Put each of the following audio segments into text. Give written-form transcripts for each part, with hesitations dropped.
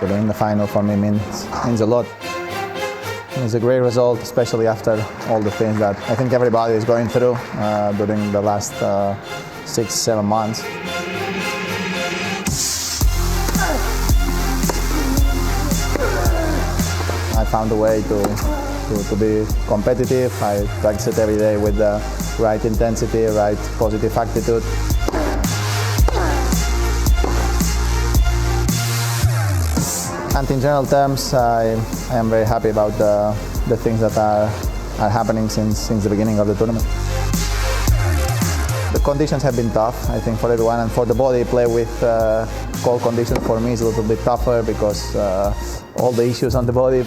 Getting in the final for me means a lot. It's a great result, especially after all the things that I think everybody is going through during the last 6-7 months. I found a way to be competitive. I practice it every day with the right intensity, right positive attitude. And in general terms, I am very happy about the things that are happening since the beginning of the tournament. The conditions have been tough, I think, for everyone, and for the body, play with cold conditions for me is a little bit tougher because all the issues on the body.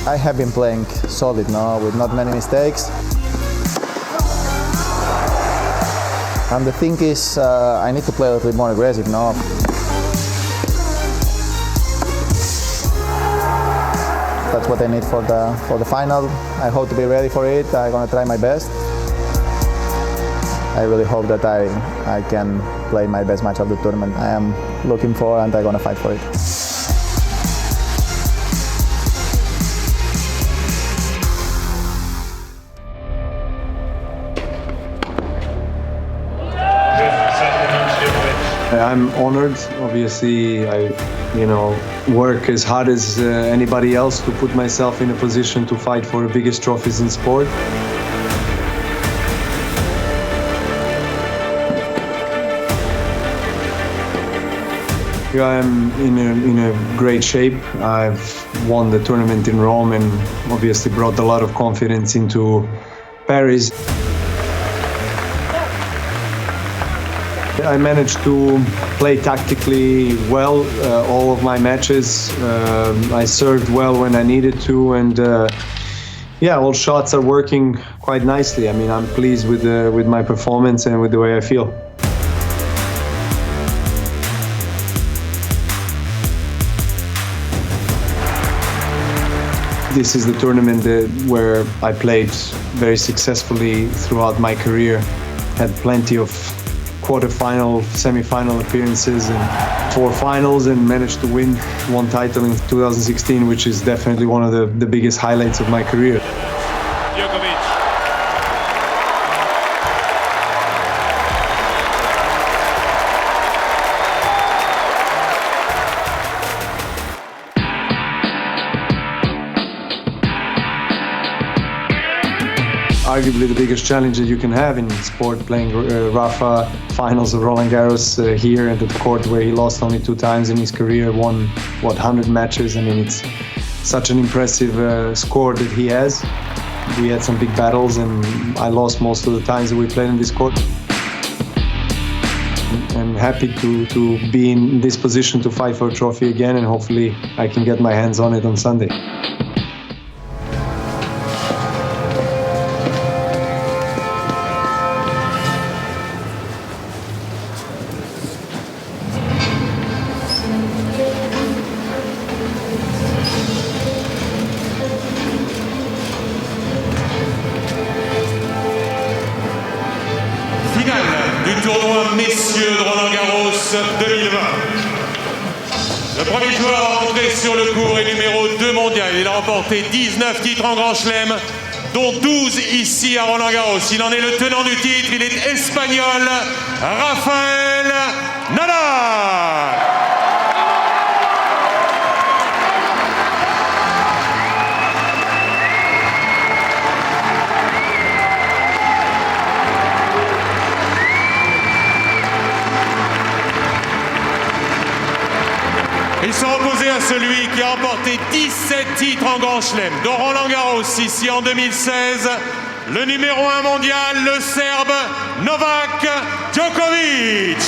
I have been playing solid now, with not many mistakes. And the thing is, I need to play a little bit more aggressive now. That's what I need for the final. I hope to be ready for it. I'm gonna try my best. I really hope that I can play my best match of the tournament. I am looking for, and I'm gonna fight for it. I'm honored. Obviously, I work as hard as anybody else to put myself in a position to fight for the biggest trophies in sport. Here I am in a great shape. I've won the tournament in Rome and obviously brought a lot of confidence into Paris. I managed to play tactically well all of my matches. I served well when I needed to, and all shots are working quite nicely. I mean, I'm pleased with my performance and with the way I feel. This is the tournament where I played very successfully throughout my career. Had plenty of quarterfinal, semi-final appearances and 4 finals, and managed to win 1 title in 2016, which is definitely one of the biggest highlights of my career. Djokovic. Arguably the biggest challenge that you can have in sport, playing Rafa finals of Roland-Garros here at the court where he lost only 2 times in his career, won 100 matches. I mean, it's such an impressive score that he has. We had some big battles and I lost most of the times that we played in this court. I'm happy to be in this position to fight for a trophy again, and hopefully I can get my hands on it on Sunday. Du tournoi messieurs de Roland-Garros 2020. Le premier joueur à entrer sur le court est numéro 2 mondial. Il a remporté 19 titres en Grand Chelem, dont 12 ici à Roland-Garros. Il en est le tenant du titre, il est espagnol, Rafael Nadal. Ils sont opposés à celui qui a remporté 17 titres en Grand Chelem, dont Roland-Garros ici en 2016, le numéro 1 mondial, le Serbe Novak Djokovic.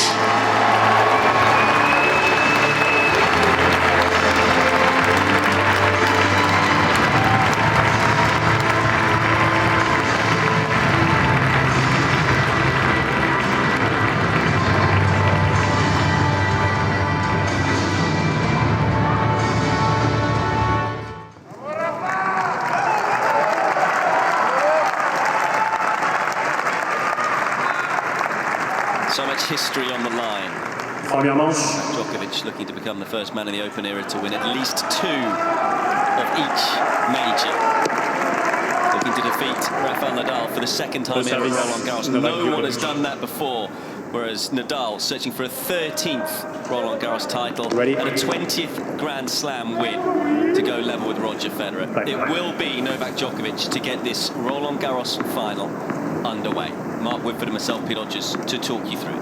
So much history on the line. Première manche. Djokovic looking to become the first man in the Open era to win at least 2 of each major. Looking to defeat Rafael Nadal for the second time ever at Roland-Garros. No one has done that before. Whereas Nadal searching for a 13th Roland-Garros title and a 20th Grand Slam win to go level with Roger Federer. It will be Novak Djokovic to get this Roland-Garros final underway. Mark Woodford and myself, Pete Hodges, to talk you through.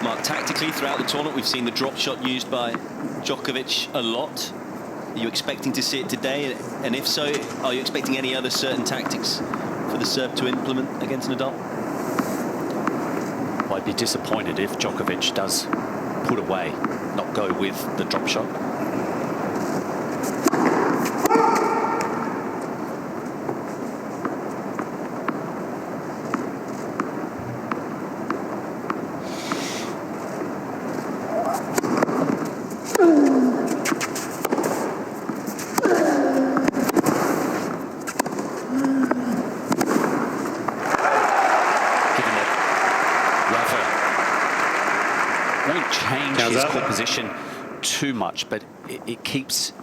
Mark, tactically throughout the tournament we've seen the drop shot used by Djokovic a lot. Are you expecting to see it today? And if so, are you expecting any other certain tactics for the serve to implement against Nadal? Well, I'd be disappointed if Djokovic does put away, not go with the drop shot. His core position too much, but it keeps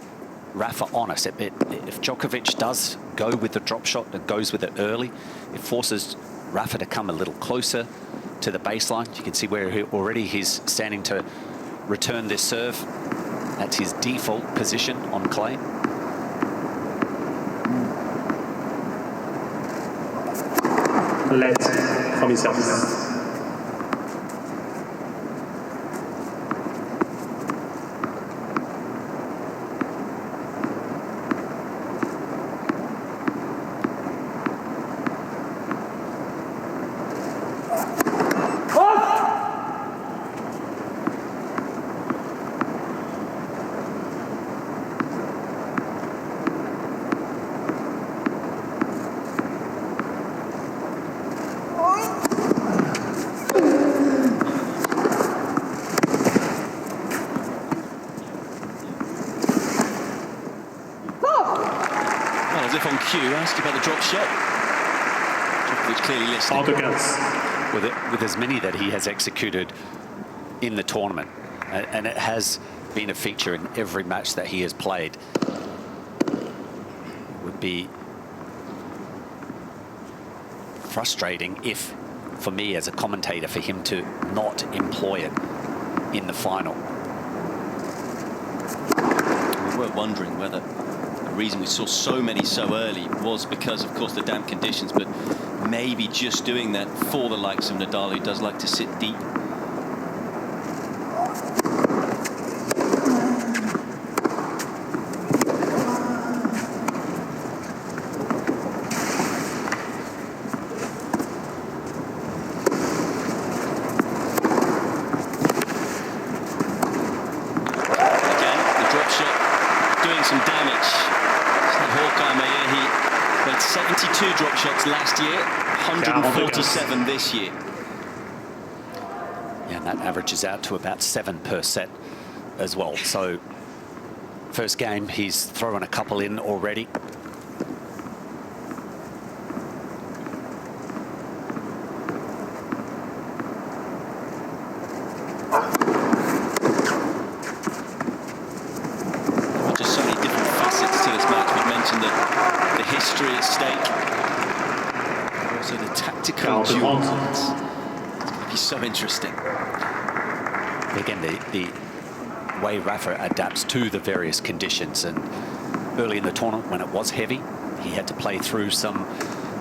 Rafa honest. If Djokovic does go with the drop shot and goes with it early, it forces Rafa to come a little closer to the baseline. You can see where already he's standing to return this serve. That's his default position on clay. Let premier service. As if on cue, asked about the drop shot. Djokovic clearly listening. With as many that he has executed in the tournament, and it has been a feature in every match that he has played. It would be frustrating if, for me as a commentator, for him to not employ it in the final. We were wondering whether the reason we saw so many so early was because, of course, the damp conditions, but maybe just doing that for the likes of Nadal, who does like to sit deep. Again, the drop shot doing some damage. He made 72 drop shots last year, 147 this year. Yeah, and that averages out to about 7 per set as well. So first game, he's thrown a couple in already. Just so many different facets to this match. We've mentioned the history at stake, also the tactical duel. It's going to be so interesting. Again, the way Rafa adapts to the various conditions, and early in the tournament when it was heavy, he had to play through some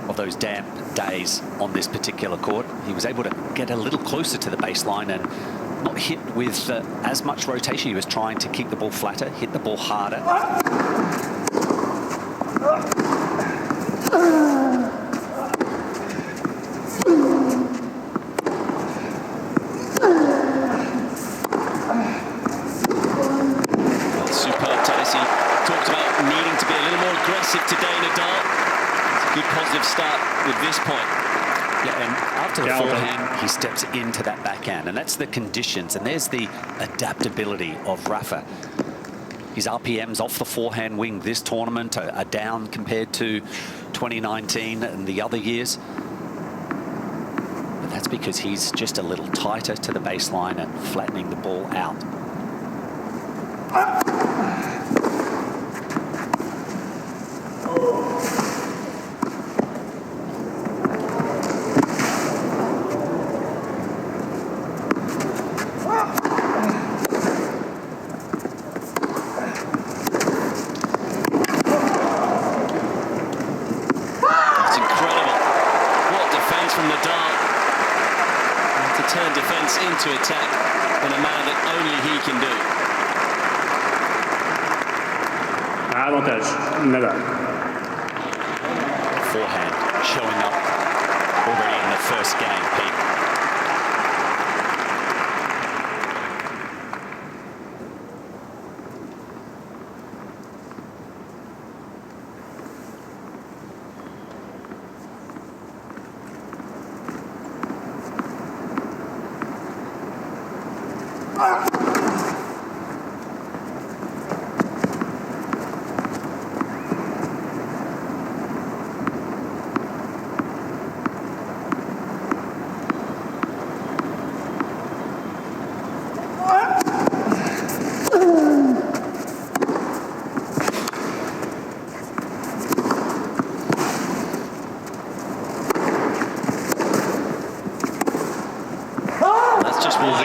of those damp days on this particular court. He was able to get a little closer to the baseline and not hit with as much rotation. He was trying to keep the ball flatter, hit the ball harder. aggressive today, Nadal. It's a good positive start with this point. Yeah, and after the forehand, he steps into that backhand, and that's the conditions, and there's the adaptability of Rafa. His RPMs off the forehand wing this tournament are down compared to 2019 and the other years. But that's because he's just a little tighter to the baseline and flattening the ball out. Turn defence into attack in a manner that only he can do. Avantage, Nadal. Forehand showing up already in the first game, Pete.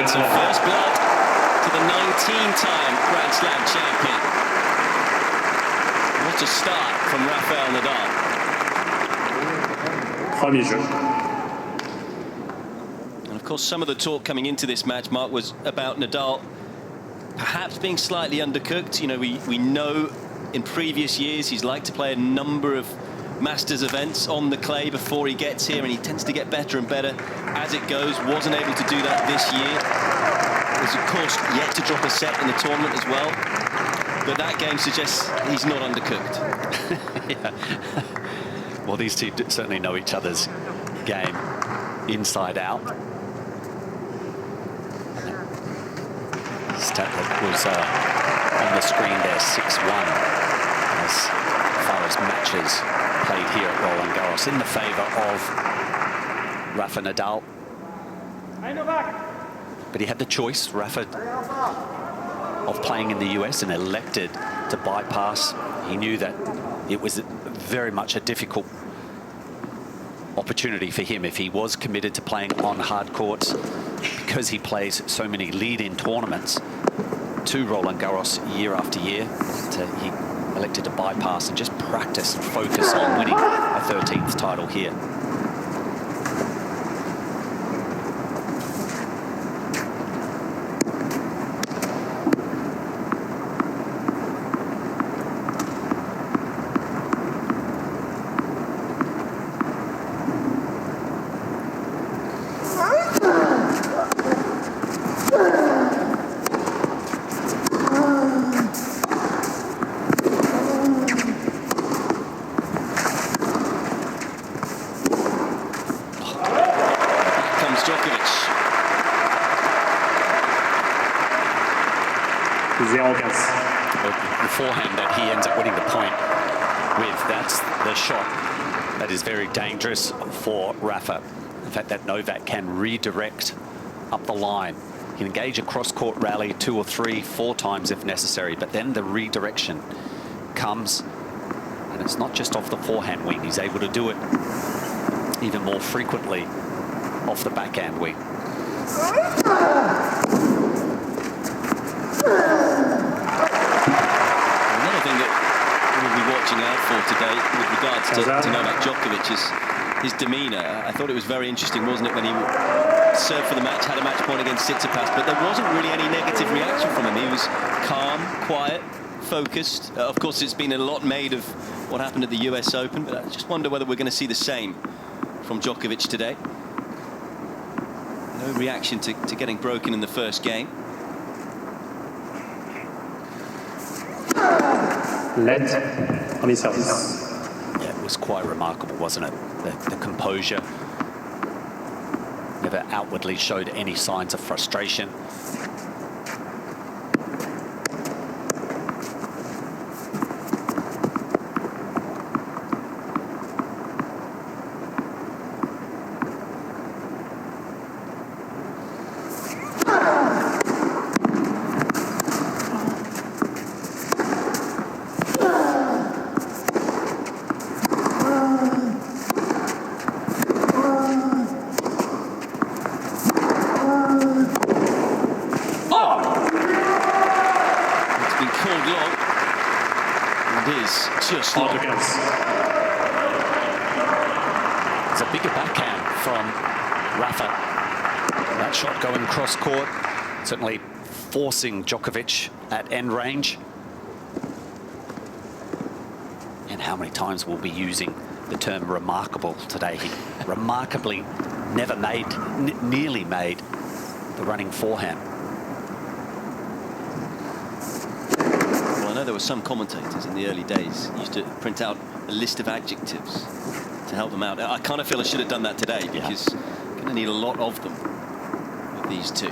Some first blood to the 19-time Grand Slam champion. What a start from Rafael Nadal. Premier jeu. And of course, some of the talk coming into this match, Mark, was about Nadal perhaps being slightly undercooked. You know, we know in previous years he's liked to play a number of Masters events on the clay before he gets here, and he tends to get better and better as it goes. Wasn't able to do that this year. Is of course yet to drop a set in the tournament as well, but that game suggests he's not undercooked. Yeah. Well, these two certainly know each other's game inside out. Stat that was on the screen there, 6-1, as far as matches played here at Roland-Garros in the favour of Rafa Nadal. Hey, Novak. But he had the choice, Rafa, of playing in the US, and elected to bypass. He knew that it was very much a difficult opportunity for him if he was committed to playing on hard courts, because he plays so many lead-in tournaments to Roland-Garros year after year. He elected to bypass and just practice and focus on winning a 13th title here. Djokovic. 0-15. The forehand that he ends up winning the point with, that's the shot that is very dangerous for Rafa. In fact, that Novak can redirect up the line. He can engage a cross-court rally 2 or 3, 4 times if necessary, but then the redirection comes, and it's not just off the forehand wing. He's able to do it even more frequently off the backhand wing. Another thing that we'll be watching out for today with regards to Novak Djokovic is his demeanour. I thought it was very interesting, wasn't it, when he served for the match, had a match point against Tsitsipas, but there wasn't really any negative reaction from him. He was calm, quiet, focused. Of course, it's been a lot made of what happened at the US Open, but I just wonder whether we're going to see the same from Djokovic today. No reaction to getting broken in the first game. Let. premier service. Yeah, it was quite remarkable, wasn't it? The composure. Never outwardly showed any signs of frustration. Just long. There's a bigger backhand from Rafa. That shot going cross court, certainly forcing Djokovic at end range. And how many times we'll be using the term remarkable today. He remarkably never nearly made the running forehand. I know there were some commentators in the early days who used to print out a list of adjectives to help them out. I kind of feel I should have done that today because you're going to need a lot of them with these two.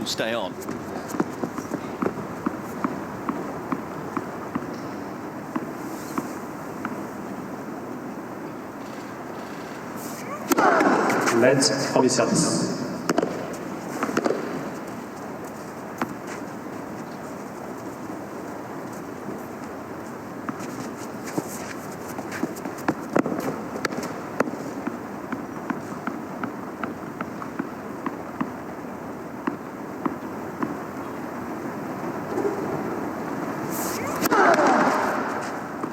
Stay on. Let's premier service.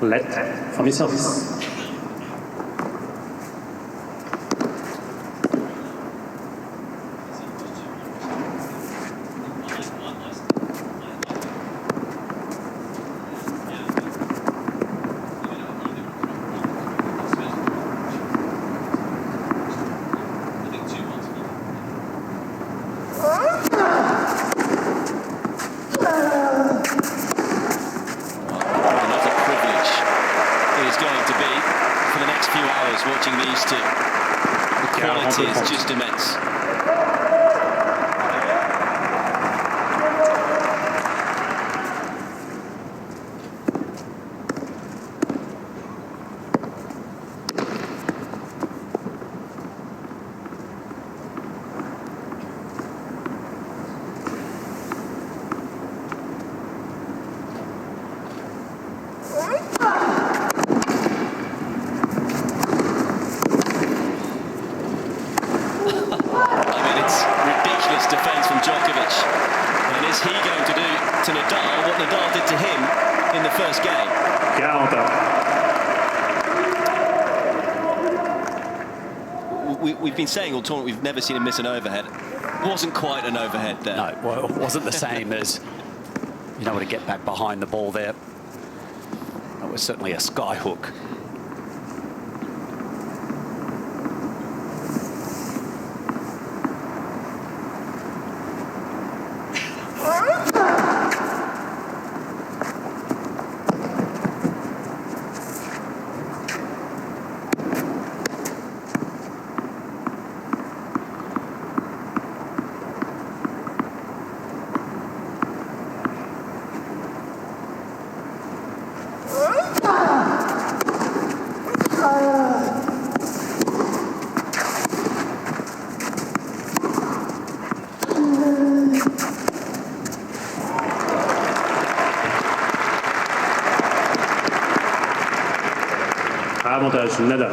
Let premier service. Watching these two, the quality is just immense. Defense from Djokovic. And is he going to do to Nadal what Nadal did to him in the first game? We've been saying all tournament we've never seen him miss an overhead. Wasn't quite an overhead there. No, well, it wasn't the same as being able to get back behind the ball there. That was certainly a sky hook. Avantage Nadal.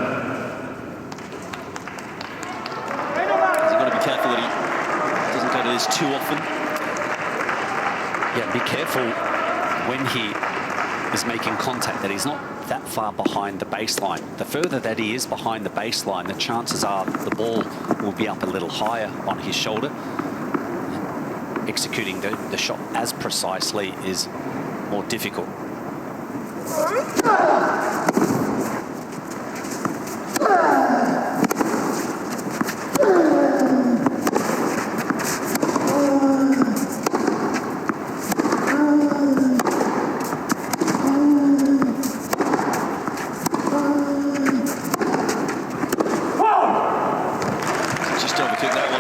He's got to be careful that he doesn't go to this too often. Yeah, be careful when he is making contact, that he's not that far behind the baseline. The further that he is behind the baseline, the chances are the ball will be up a little higher on his shoulder. Executing the shot as precisely is more difficult.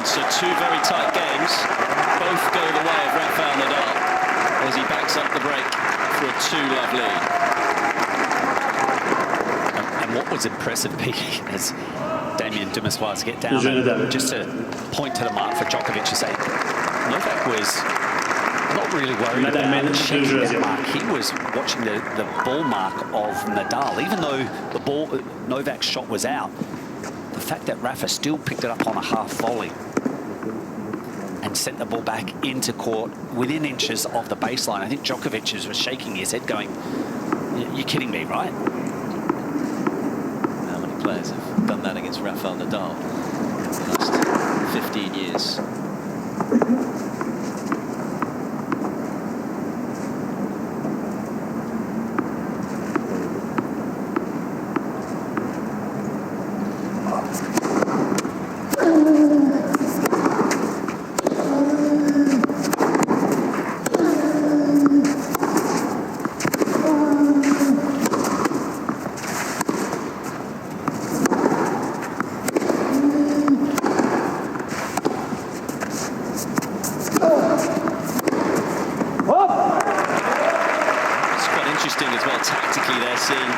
So two very tight games, both go the way of Rafael Nadal as he backs up the break for a 2-love lead. And what was impressive, Pete, as Damien Dumassois get down, just to point to the mark for Djokovic to say, Novak was not really worried about checking that mark. He was watching the ball mark of Nadal. Even though the ball, Novak's shot was out, the fact that Rafa still picked it up on a half volley and sent the ball back into court within inches of the baseline. I think Djokovic was shaking his head going, you're kidding me, right? How many players have done that against Rafael Nadal in the last 15 years? As well tactically there, seeing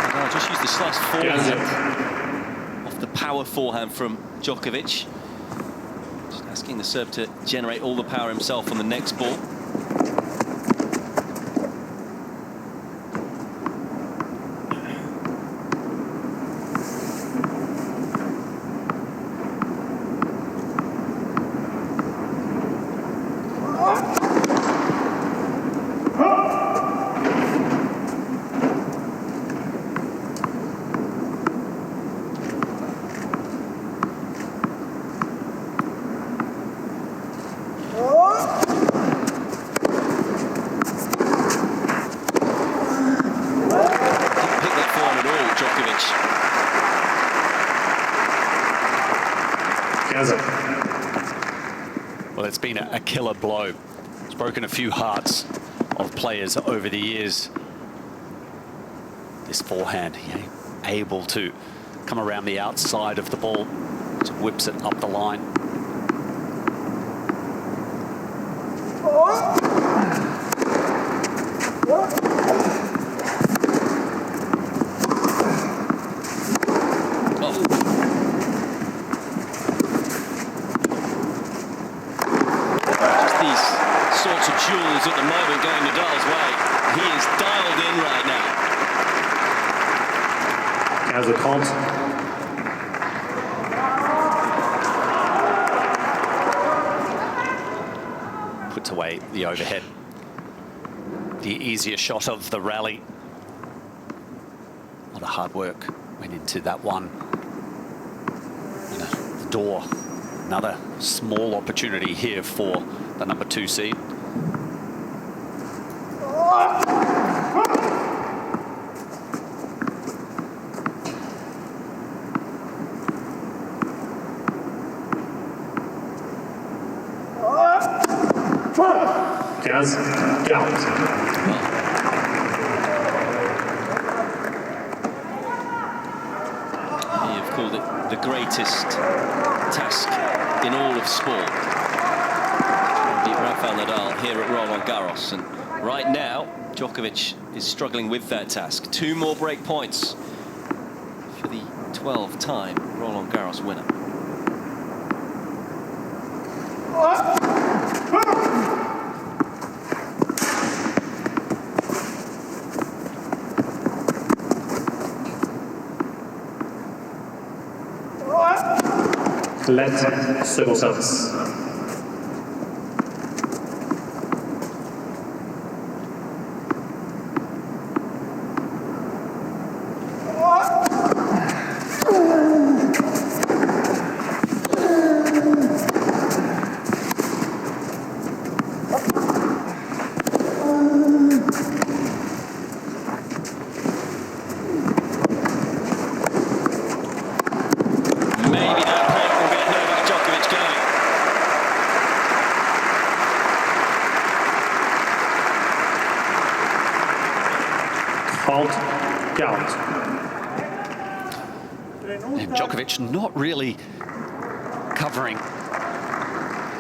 Nadal just use the slice forehand off the power forehand from Djokovic, just asking the Serb to generate all the power himself on the next ball. Well, it's been a killer blow. It's broken a few hearts of players over the years. This forehand, able to come around the outside of the ball, just whips it up the line. Sorts of jewels at the moment going Nadal's way. He is dialed in right now. As a count. Puts away the overhead. The easier shot of the rally. A lot of hard work went into that one. And the door. Another small opportunity here for the number 2 seed. You've called it the greatest task in all of sport. Beat Rafael Nadal here at Roland-Garros, and right now Djokovic is struggling with that task. 2 more break points for the 12-time Roland-Garros winner. Let second service. And Djokovic not really covering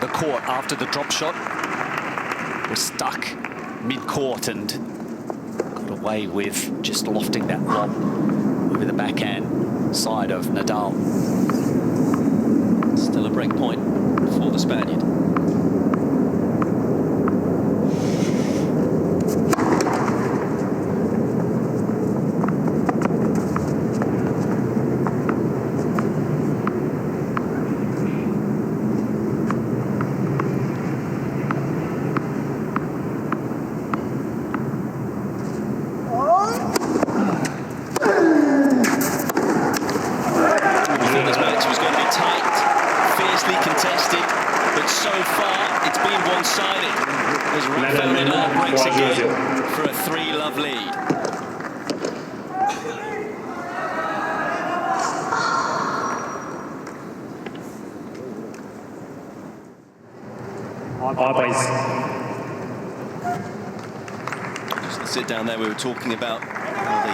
the court after the drop shot. Was stuck mid-court and got away with just lofting that lob over the backhand side of Nadal. Still a break point for the Spaniard. So far, it's been one-sided as Rafael Nadal breaks again for a 3-love lead. Just the sit down there, we were talking about how the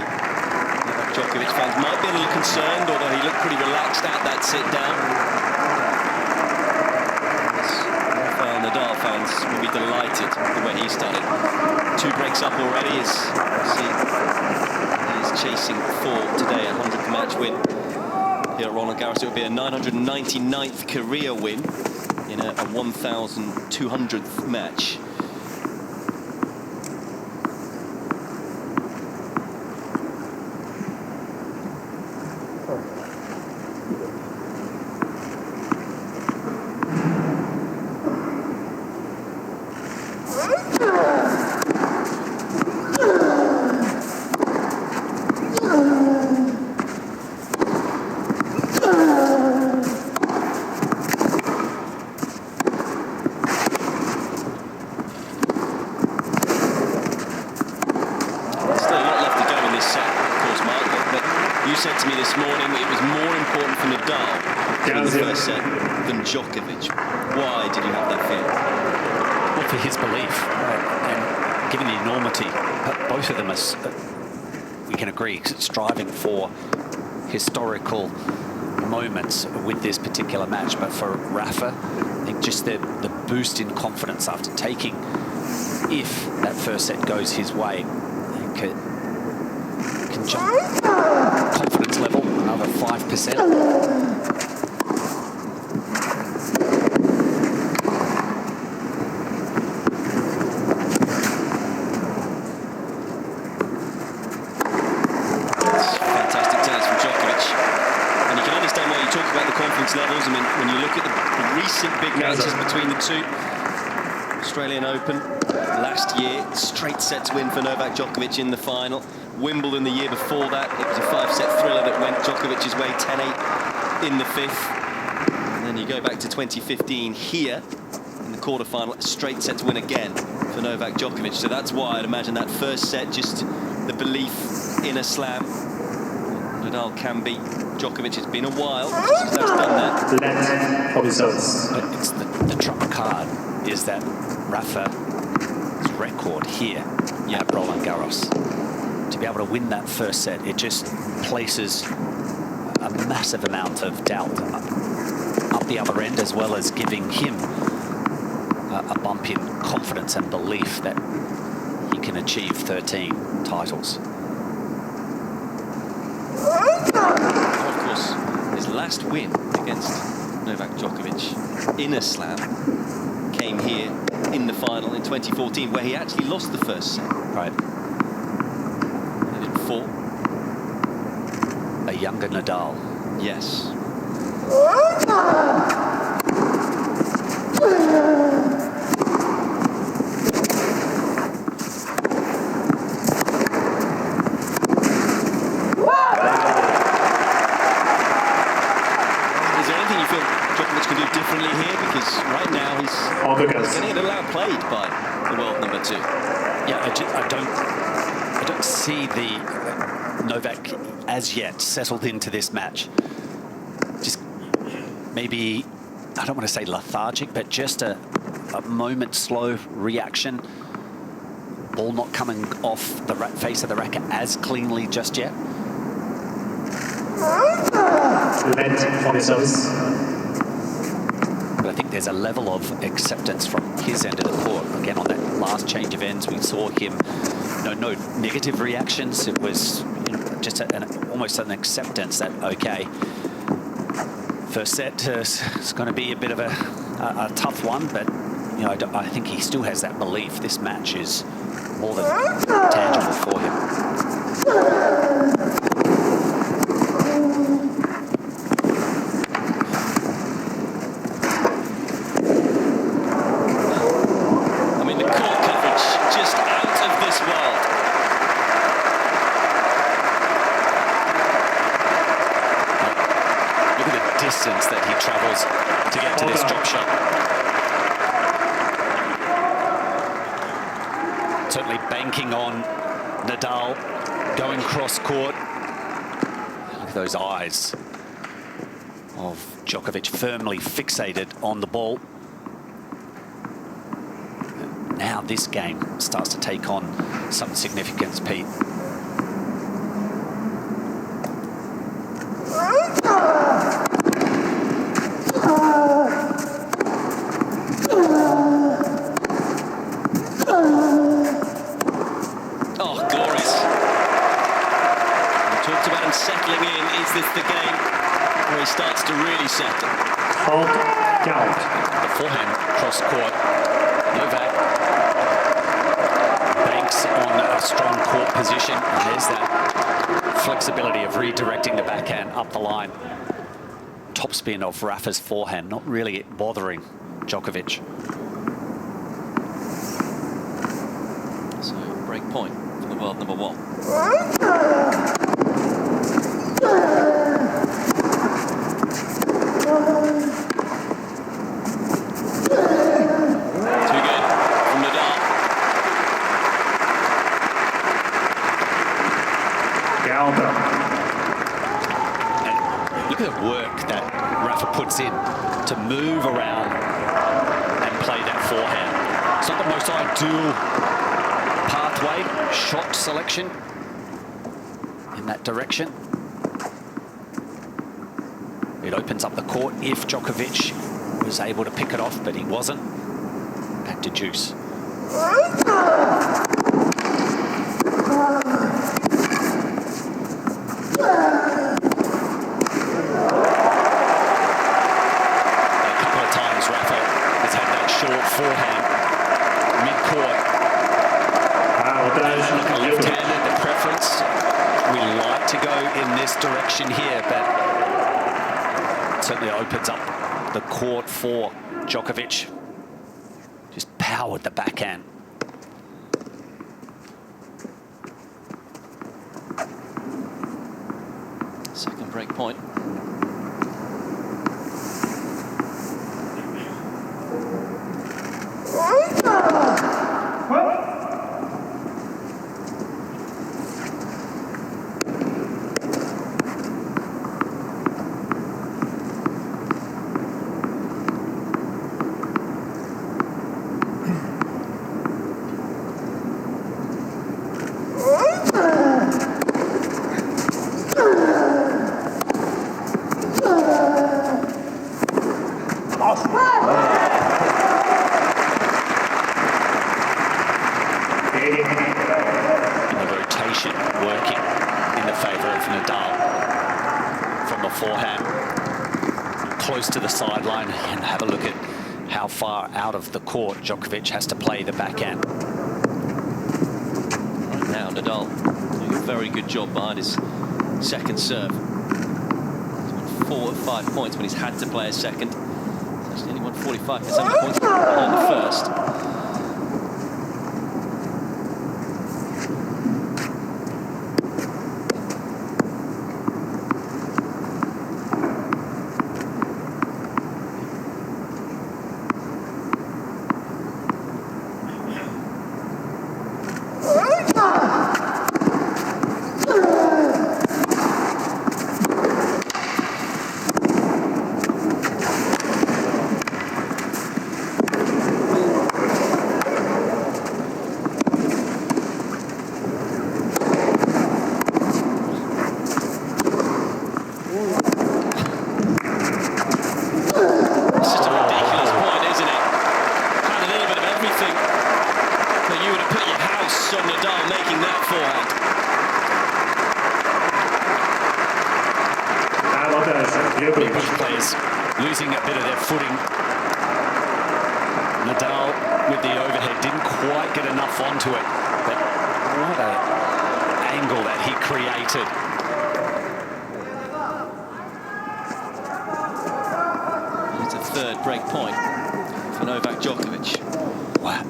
Novak Djokovic fans might be a little concerned, although he looked pretty relaxed at that sit down. Nadal fans will be delighted with the way he started. 2 breaks up already as he is chasing for today a 100th match win here at Roland-Garros. It would be a 999th career win in a 1,200th match. You said to me this morning it was more important for Nadal in the first set than Djokovic. Why did you have that feeling? Well, for his belief, and given the enormity, both of them are, we can agree, striving for historical moments with this particular match. But for Rafa, I think just the boost in confidence after taking, if that first set goes his way, can jump confidence level another 5%. Levels. I mean, when you look at the recent big matches between the two, Australian Open last year, straight sets win for Novak Djokovic in the final. Wimbledon the year before that, it was a 5-set thriller that went Djokovic's way, 10-8 in the 5th. And then you go back to 2015 here in the quarterfinal, a straight set win again for Novak Djokovic. So that's why I'd imagine that first set, just the belief in a slam. Nadal can beat Djokovic. It's been a while since that's done that. But it's the trump card is that Rafa's record here at Roland-Garros. To be able to win that first set, it just places a massive amount of doubt up the other end, as well as giving him a bump in confidence and belief that he can achieve 13 titles. Of course, his last win against Novak Djokovic in a slam came here in the final in 2014, where he actually lost the first set. Right. And in 4. A younger Nadal. Yes. Differently here, because right now he's getting it allowed played by the world number 2. Yeah, I don't see the Novak as yet settled into this match. Just maybe, I don't want to say lethargic, but just a moment slow reaction Ball not coming off the face of the racket as cleanly just yet. Let premier service. But I think there's a level of acceptance from his end of the court. Again, on that last change of ends, we saw him, no negative reactions. It was just almost an acceptance that, okay, first set is going to be a bit of a tough one, but I think he still has that belief this match is more than tangible for him. I mean, the court coverage just out of this world. Look at the distance that he travels to get to this drop shot. Certainly banking on Nadal, going cross court. Look at those eyes of Djokovic, firmly fixated on the ball. Now this game starts to take on some significance, Pete. Oh, glorious. We talked about him settling in. Is this the game where he starts to really settle? 30-40. The forehand cross court. Novak banks on a strong court position. And there's that flexibility of redirecting the backhand up the line. Topspin of Rafa's forehand, not really bothering Djokovic. So, break point for the world number one. Too good from Nadal. And look at the work that Rafa puts in to move around and play that forehand. It's not the most ideal pathway, shot selection in that direction. It opens up the court if Djokovic was able to pick it off, but he wasn't. Back to deuce. Short forehand, mid-court. Left-handed, the preference. We like to go in this direction here, but it certainly opens up the court for Djokovic. Just powered the backhand. Second break point. And the rotation working in the favour of Nadal from the forehand. Close to the sideline, and have a look at how far out of the court Djokovic has to play the backhand. Right now, Nadal doing a very good job behind his second serve. He's won 4 of 5 points when he's had to play a second. He's actually only won 45% of the points behind the first. Both players losing a bit of their footing. Nadal with the overhead didn't quite get enough onto it, but what an angle that he created. It's a third break point for Novak Djokovic. Wow,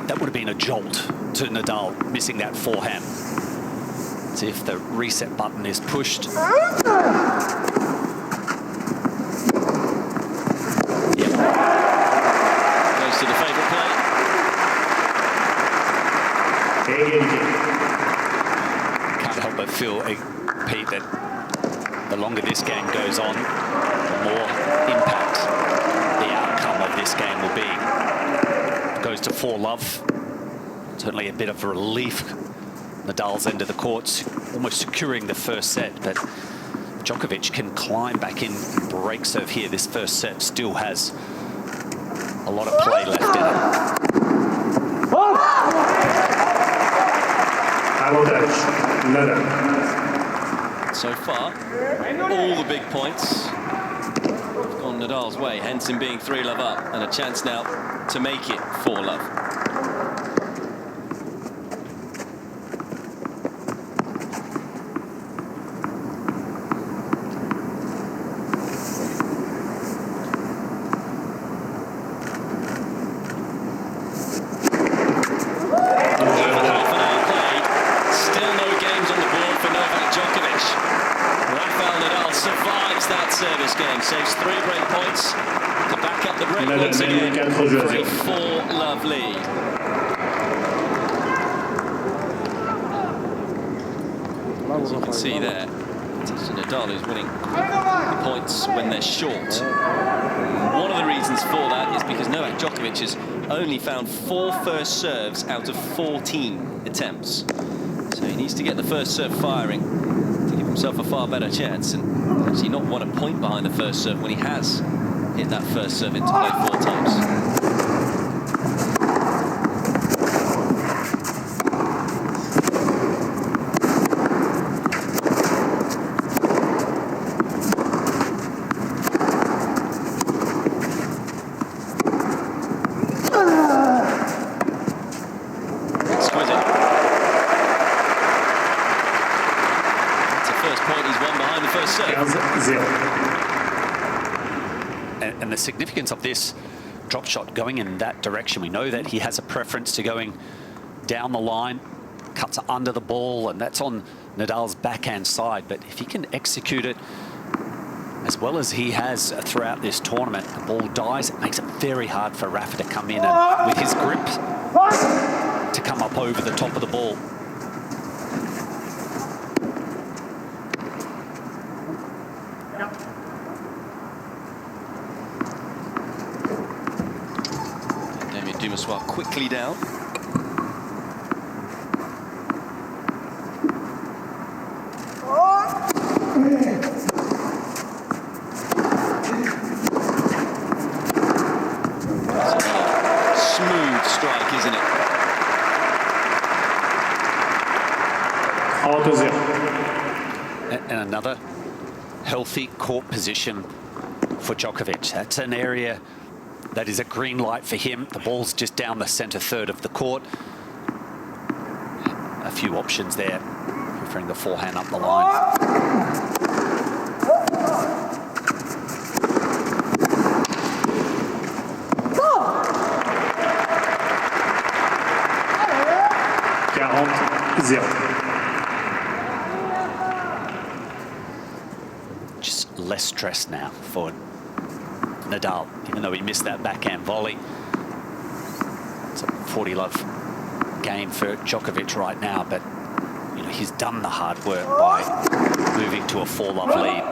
that would have been a jolt to Nadal, missing that forehand. See if the reset button is pushed. Yep. Goes to the favourite play. Can't help but feel, Pete, that the longer this game goes on, the more impact the outcome of this game will be. It goes to 4-love. Certainly a bit of relief. Nadal's end of the court, almost securing the first set, but Djokovic can climb back in, break serve here. This first set still has a lot of play left in it. So far, all the big points have gone Nadal's way, hence him being 3-love up, and a chance now to make it 4-love. Service game saves 3 break points to back up the break once again for a 4-love lead. As you can see there, it's Nadal who's winning the points when they're short. One of the reasons for that is because Novak Djokovic has only found 4 first serves out of 14 attempts. So he needs to get the first serve firing to give himself a far better chance, and actually not won a point behind the first serve when he has hit that first serve into play 4 times. Exquisite. That's the first point he's won behind the first serve. And the significance of this drop shot going in that direction, we know that he has a preference to going down the line, cuts under the ball, and that's on Nadal's backhand side. But if he can execute it as well as he has throughout this tournament, the ball dies, it makes it very hard for Rafa to come in and with his grip to come up over the top of the ball. Dumaswar quickly down. Smooth strike, isn't it? And another healthy court position for Djokovic. That's an area that is a green light for him. The ball's just down the centre third of the court. A few options there, preferring the forehand up the line. Just less stress now for Nadal, even though he missed that backhand volley. It's a 40-love game for Djokovic right now, but you know he's done the hard work by moving to a 4-love lead.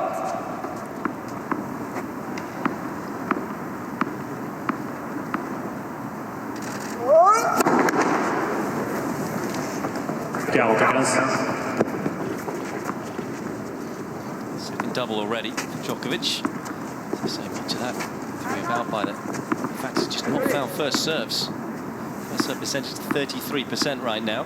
Second double already for Djokovic. So much of that threw him out by the fact he's just not found first serves. First serve percentage is 33% right now.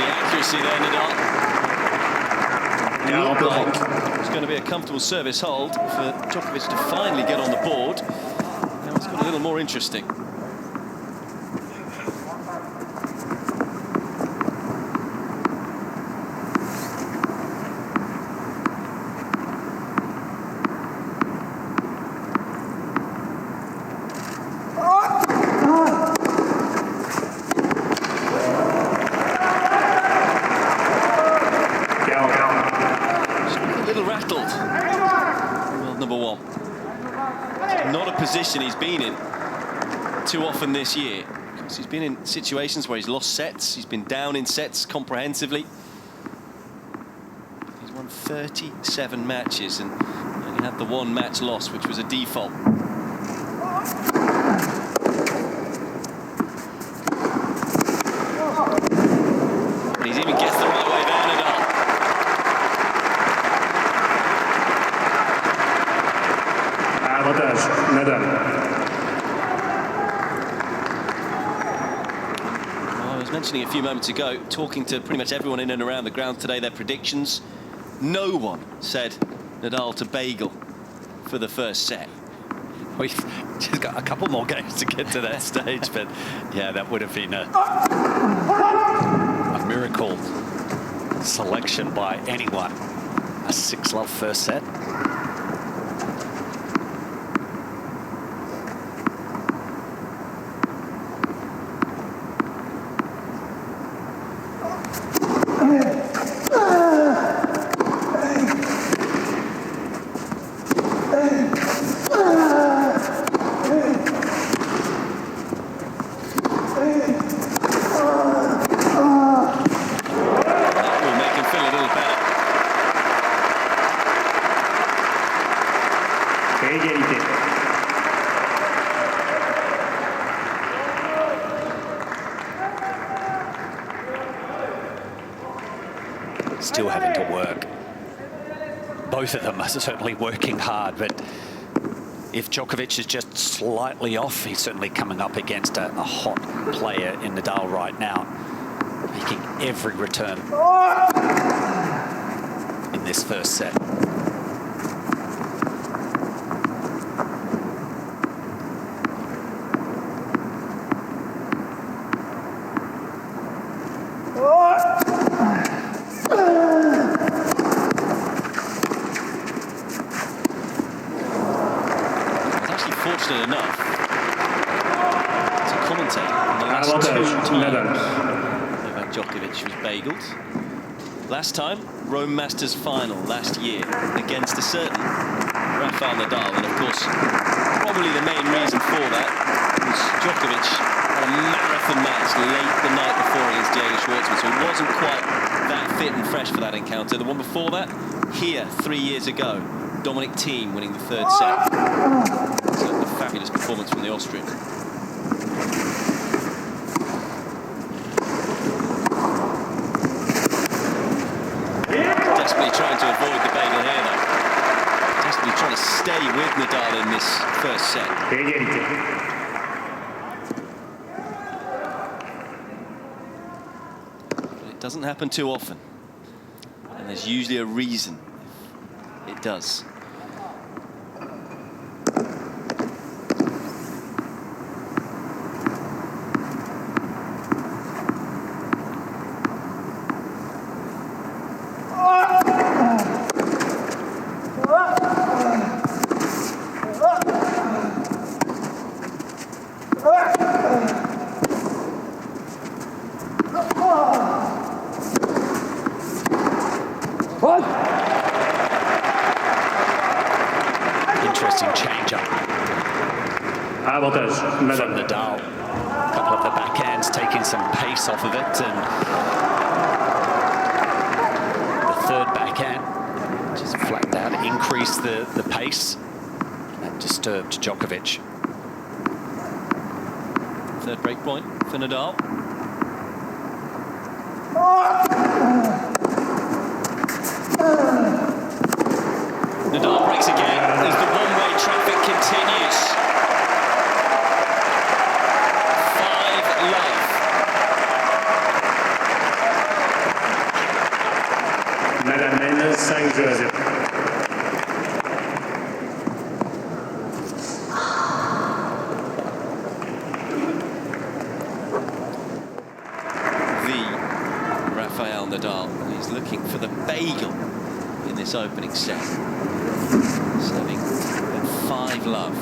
the accuracy there, Nadal. It looked like it was going to be a comfortable service hold for Djokovic to finally get on the board. Now it's got a little more interesting. Not a position he's been in too often this year, because he's been in situations where he's lost sets, he's been down in sets comprehensively. He's won 37 matches and only had the one match loss, which was a default. And he even gets the right way there, Nadal. Nadal. I was mentioning a few moments ago, talking to pretty much everyone in and around the ground today, their predictions. No one said Nadal to bagel for the first set. We've just got a couple more games to get to that stage, but yeah, that would have been a miracle selection by anyone. A 6-love first set. Still having to work. Both of them are certainly working hard, but if Djokovic is just slightly off, he's certainly coming up against a hot player in Nadal right now, making every return in this first set. Fortunate enough to commentate on the last two times Novak Djokovic was bageled. Last time, Rome Masters final last year against a certain Rafael Nadal, and of course, probably the main reason for that was Djokovic had a marathon match late the night before against Diego Schwartzman, so he wasn't quite that fit and fresh for that encounter. The one before that, here 3 years ago, Dominic Thiem winning the third set. So a fabulous performance from the Austrian. Desperately trying to avoid the bagel here, though. Desperately trying to stay with Nadal in this first set. But it doesn't happen too often. And there's usually a reason if it does. Interesting change-up from Nadal. A couple of the backhands taking some pace off of it, and the third backhand just flattened out, increased the pace. That disturbed Djokovic. Third break point for Nadal. Nadal breaks again as the one-way traffic continues. 5-love. 5 jeux à 0. Rafael Nadal. He's looking for the bagel in this opening set. Serving at 5 love.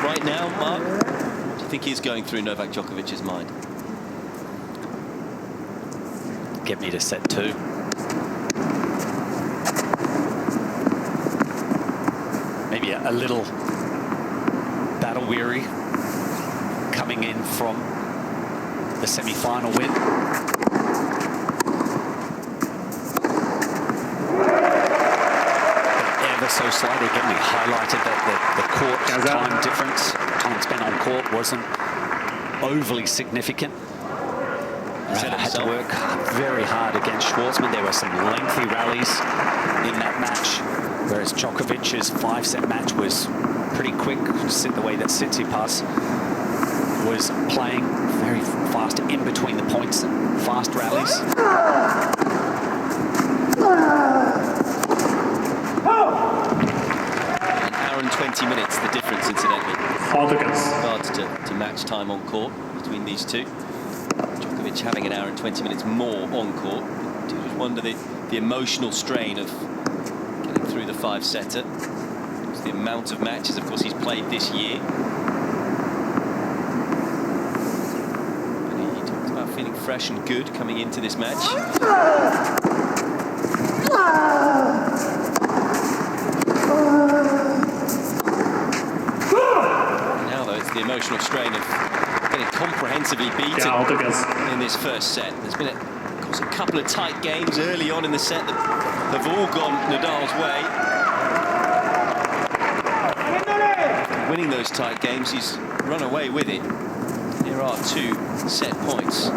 Right now, Mark, what do you think is going through Novak Djokovic's mind? Get me to set 2. Maybe a little battle weary coming in from the semi-final win. So slightly, again, we highlighted that the court time difference, time spent on court, wasn't overly significant. Rafa had to work very hard against Schwartzman. There were some lengthy rallies in that match, whereas Djokovic's 5-set match was pretty quick, just the way that Tsitsipas was playing very fast in between the points and fast rallies. 20 minutes, the difference, incidentally. With regards to match time on court between these two. Djokovic having an hour and 20 minutes more on court. But do just wonder the emotional strain of getting through the 5-setter. It's the amount of matches, of course, he's played this year. But he talked about feeling fresh and good coming into this match. The emotional strain of getting comprehensively beaten in this first set. There's been, of course, a couple of tight games early on in the set that have all gone Nadal's way. Winning those tight games, he's run away with it. Here are 2 set points.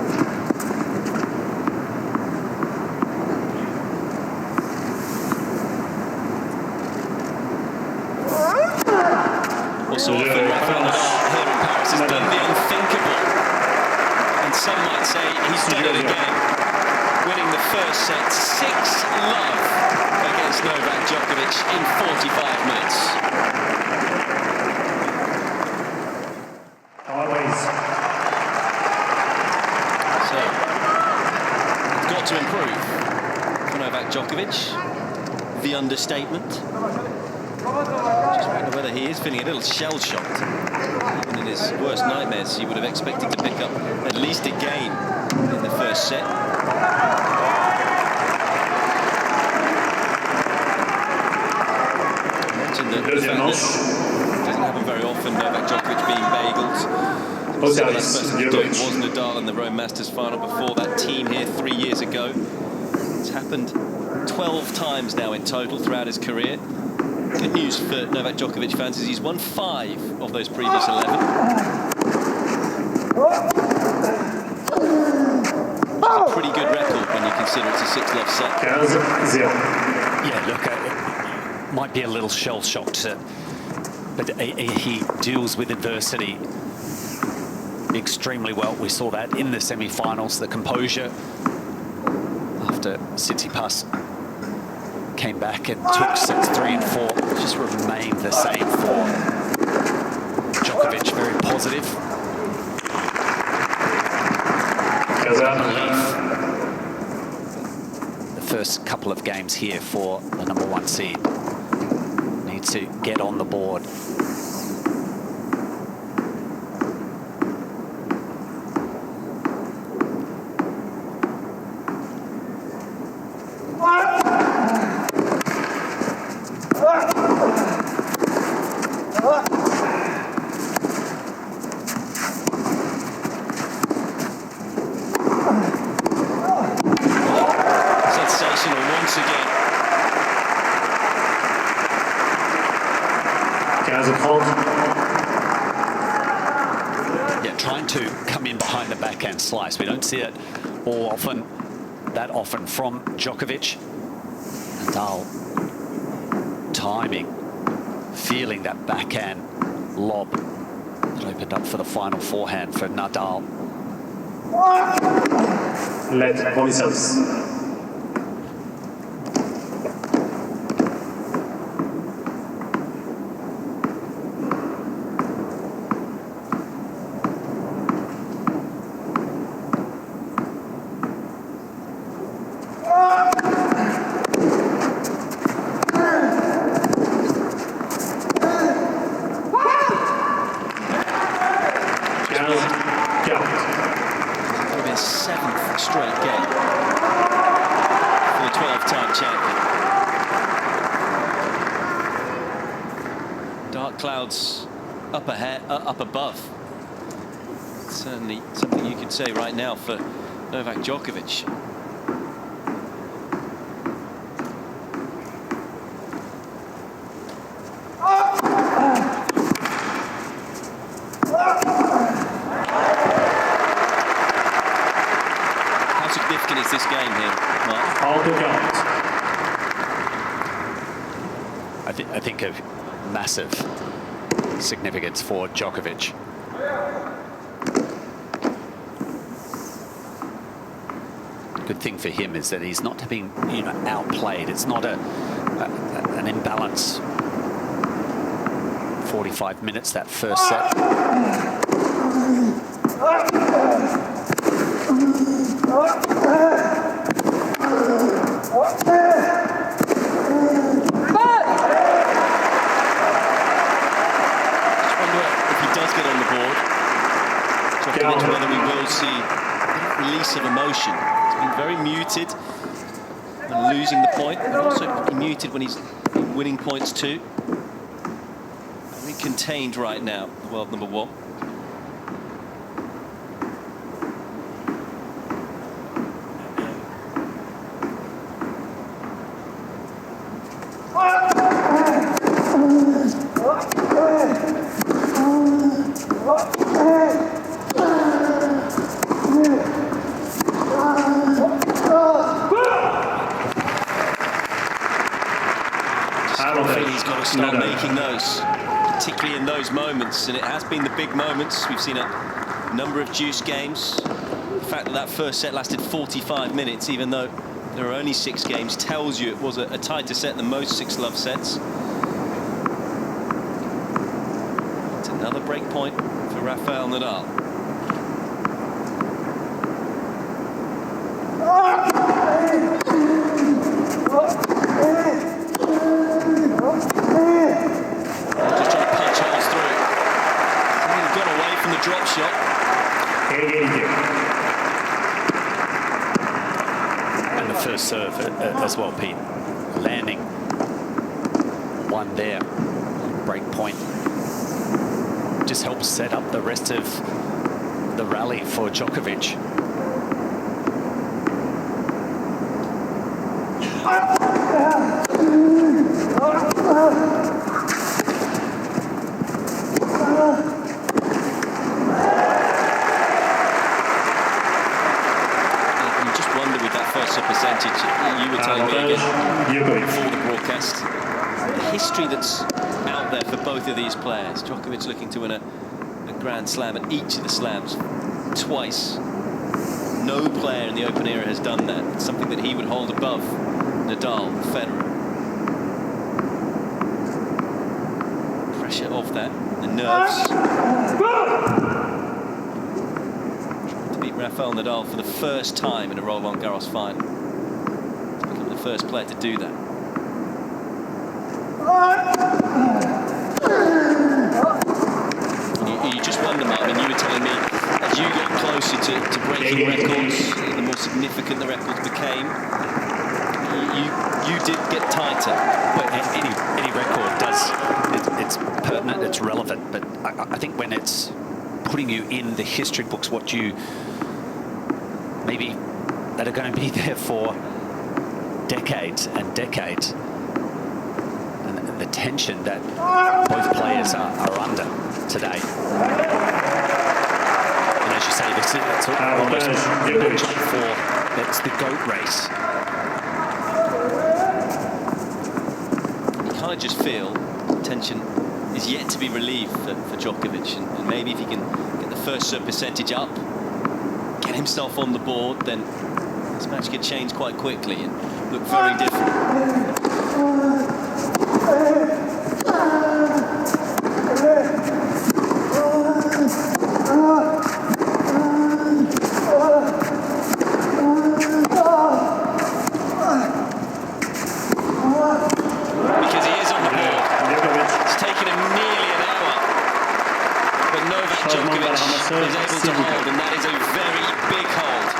Also often Rafael Nadal here in Paris has done the unthinkable, and some might say he's done it again, winning the first set 6-love against Novak Djokovic in 45 minutes. So it's got to improve for Novak Djokovic. The understatement. Just wonder whether he is feeling a little shell-shocked. Even in his worst nightmares, he would have expected to pick up at least a game in the first set. I mentioned that the fact that it doesn't happen very often, Novak Djokovic being bagelled. The last person to do it was Nadal in the Rome Masters final before that team here 3 years ago. It's happened 12 times now in total throughout his career. Good news for Novak Djokovic fans is he's won 5 of those previous 11. Which is a pretty good record when you consider it's a 6-love set. 15-0. Yeah, look, it might be a little shell-shocked, but he deals with adversity extremely well. We saw that in the semi-finals, the composure after Tsitsipas came back and took sets 3 and 4. Just remained the same for Djokovic. Very positive. I believe the first couple of games here for the #1 seed need to get on the board. Sensational once again. 15-30. trying to come in behind the backhand slice. We don't see it that often from Djokovic. Nadal timing, feeling that backhand lob that opened up for the final forehand for Nadal. Let volley service. Probably his 7th straight game for the 12-time champion. Dark clouds up ahead, up above. Certainly something you could say right now for Novak Djokovic. How significant is this game here, Mark? All the count. I think of massive significance for Djokovic. Good thing for him is that he's not being, outplayed. It's not an imbalance. 45 minutes that first set. Whether we will see a release of emotion. It's been very muted when losing the point, but also pretty muted when he's winning points too. Very contained right now, the world number 1. He's got to start making those, particularly in those moments, and it has been the big moments. We've seen a number of juice games. The fact that that first set lasted 45 minutes, even though there are only 6 games, tells you it was a tighter set than most 6-love sets. It's another break point for Rafael Nadal. Drop shot. And the first serve as well, Pete. Landing one there. Break point. Just helps set up the rest of the rally for Djokovic. Percentage, you were telling me again before the broadcast, the history that's out there for both of these players. Djokovic looking to win a Grand Slam at each of the slams twice. No player in the Open era has done that. It's something that he would hold above Nadal, Federer. Pressure of that, the nerves. Trying to beat Rafael Nadal for the first time in a Roland-Garros final. First player to do that. And you just wonder, Mark, I mean, you were telling me, as you get closer to breaking records, the more significant the records became, you did get tighter. Well, any record does, it's pertinent, it's relevant, but I think when it's putting you in the history books, what you maybe that are going to be there for decades and decades, and the tension that both players are under today. it's almost it's the GOAT race. You kind of just feel tension is yet to be relieved for Djokovic, and maybe if he can get the first serve percentage up, get himself on the board, then this match could change quite quickly and look very different. Because he is on the board. It's taken him nearly an hour. But Novak Djokovic is able to hold, and that is a very big hold,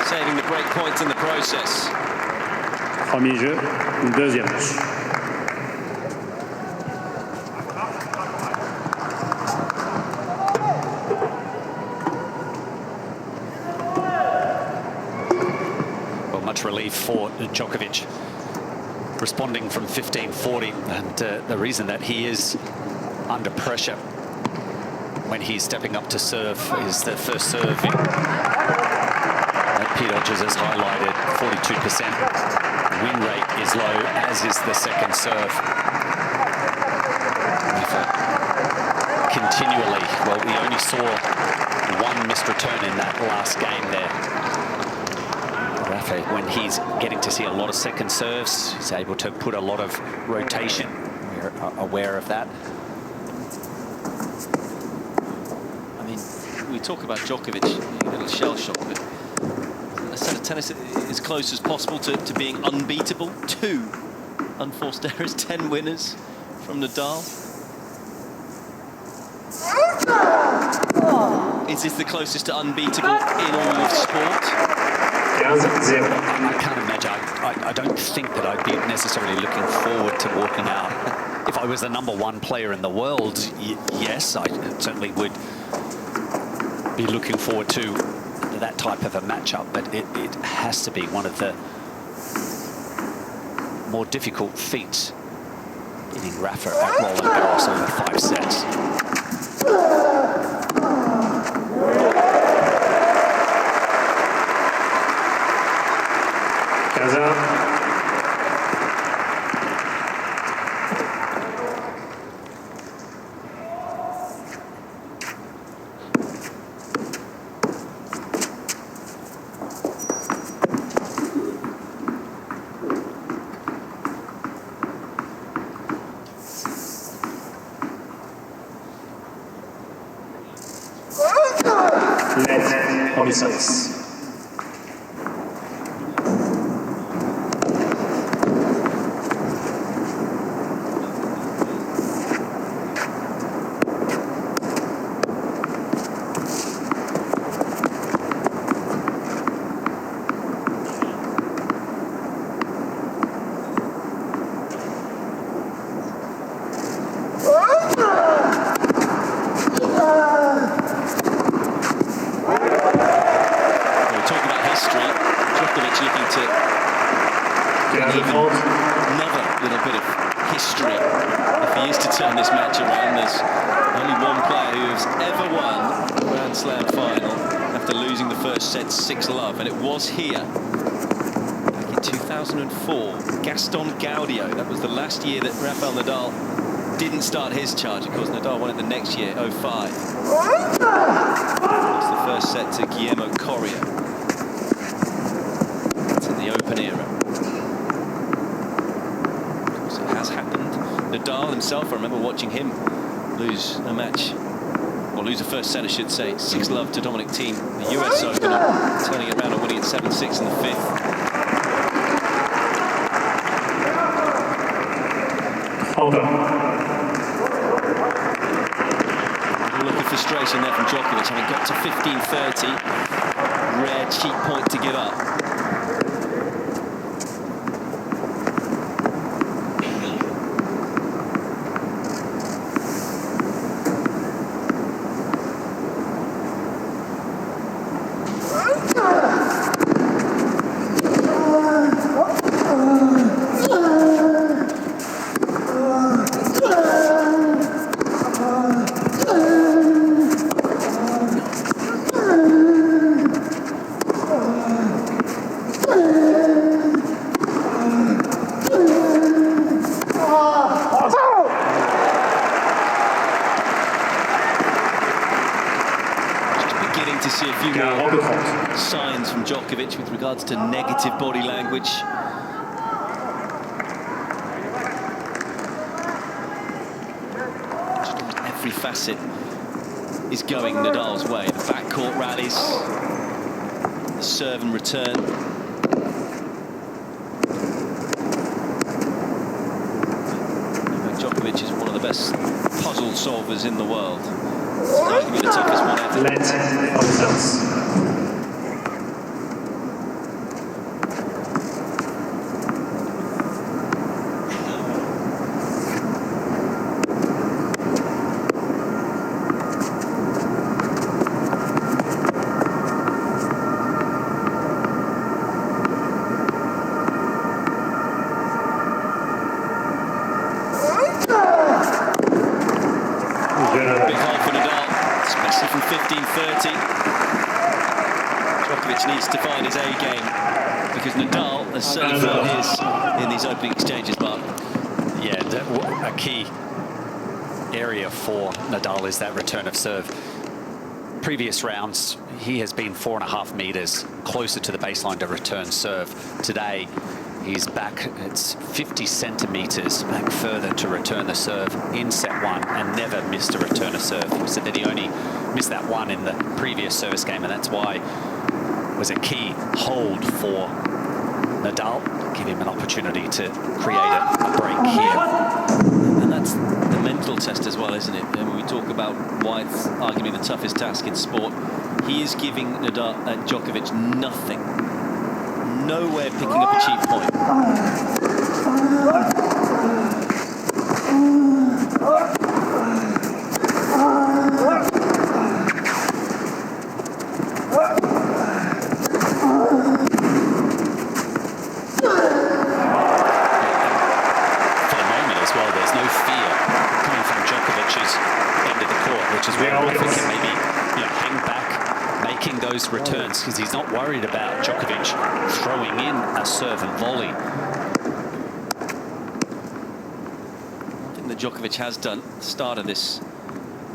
saving the break points in the process. Premier jeu, deuxième match. Well, much relief for Djokovic, responding from 15-40, and the reason that he is under pressure when he's stepping up to serve is the first serve that Pete Hodges has highlighted, 42%. Win rate is low, as is the second serve. Continually, well, we only saw one missed return in that last game there. Rafael, when he's getting to see a lot of second serves, he's able to put a lot of rotation. We're aware of that. I mean, we talk about Djokovic being a little shell shock, but a set of tennis as close as possible to being unbeatable. 2 unforced errors, 10 winners from Nadal. Is this the closest to unbeatable in all of sport? I can't imagine. I don't think that I'd be necessarily looking forward to walking out. If I was the #1 player in the world, yes, I certainly would be looking forward to that type of a matchup, but it has to be one of the more difficult feats, beating Rafa at Roland-Garros over 5 sets. Let's Promisors. Another little bit of history. If he is to turn this match around, there's only one player who has ever won a Grand Slam final after losing the first set 6-love, and it was here back in 2004. Gaston Gaudio. That was the last year that Rafael Nadal didn't start his charge. Of course, Nadal won it the next year, 05. Lost the first set to Guillermo Coria. It's in the Open era. Has happened. Nadal himself, I remember watching him lose a match, or lose a first set, I should say, 6-love to Dominic Thiem, the US Open, turning it around and winning it 7-6 in the 5th. A look of frustration there from Djokovic, having got to 15-30. Rare cheap point to give up. to see a few more signs from Djokovic with regards to negative body language. Every facet is going Nadal's way. The backcourt rallies, the serve and return. Djokovic is one of the best puzzle solvers in the world. It's arguably the toughest one ever. Let ourselves. Big hole for Nadal, especially from 15-30. Djokovic needs to find his A game because Nadal has certainly found his in these opening exchanges, Mark. Yeah, a key area for Nadal is that return of serve. Previous rounds, he has been 4.5 meters closer to the baseline to return serve. Today, he's back, it's 50 centimeters back further to return the serve in set one and never missed a return of serve. He said that he only missed that one in the previous service game, and that's why it was a key hold for Nadal, give him an opportunity to create a break here. And that's the mental test as well, isn't it? And when we talk about why it's arguably the toughest task in sport, he is giving Djokovic nothing. Nowhere picking up a cheap point. Returns because he's not worried about Djokovic throwing in a serve and volley. One thing that Djokovic has done at the start of this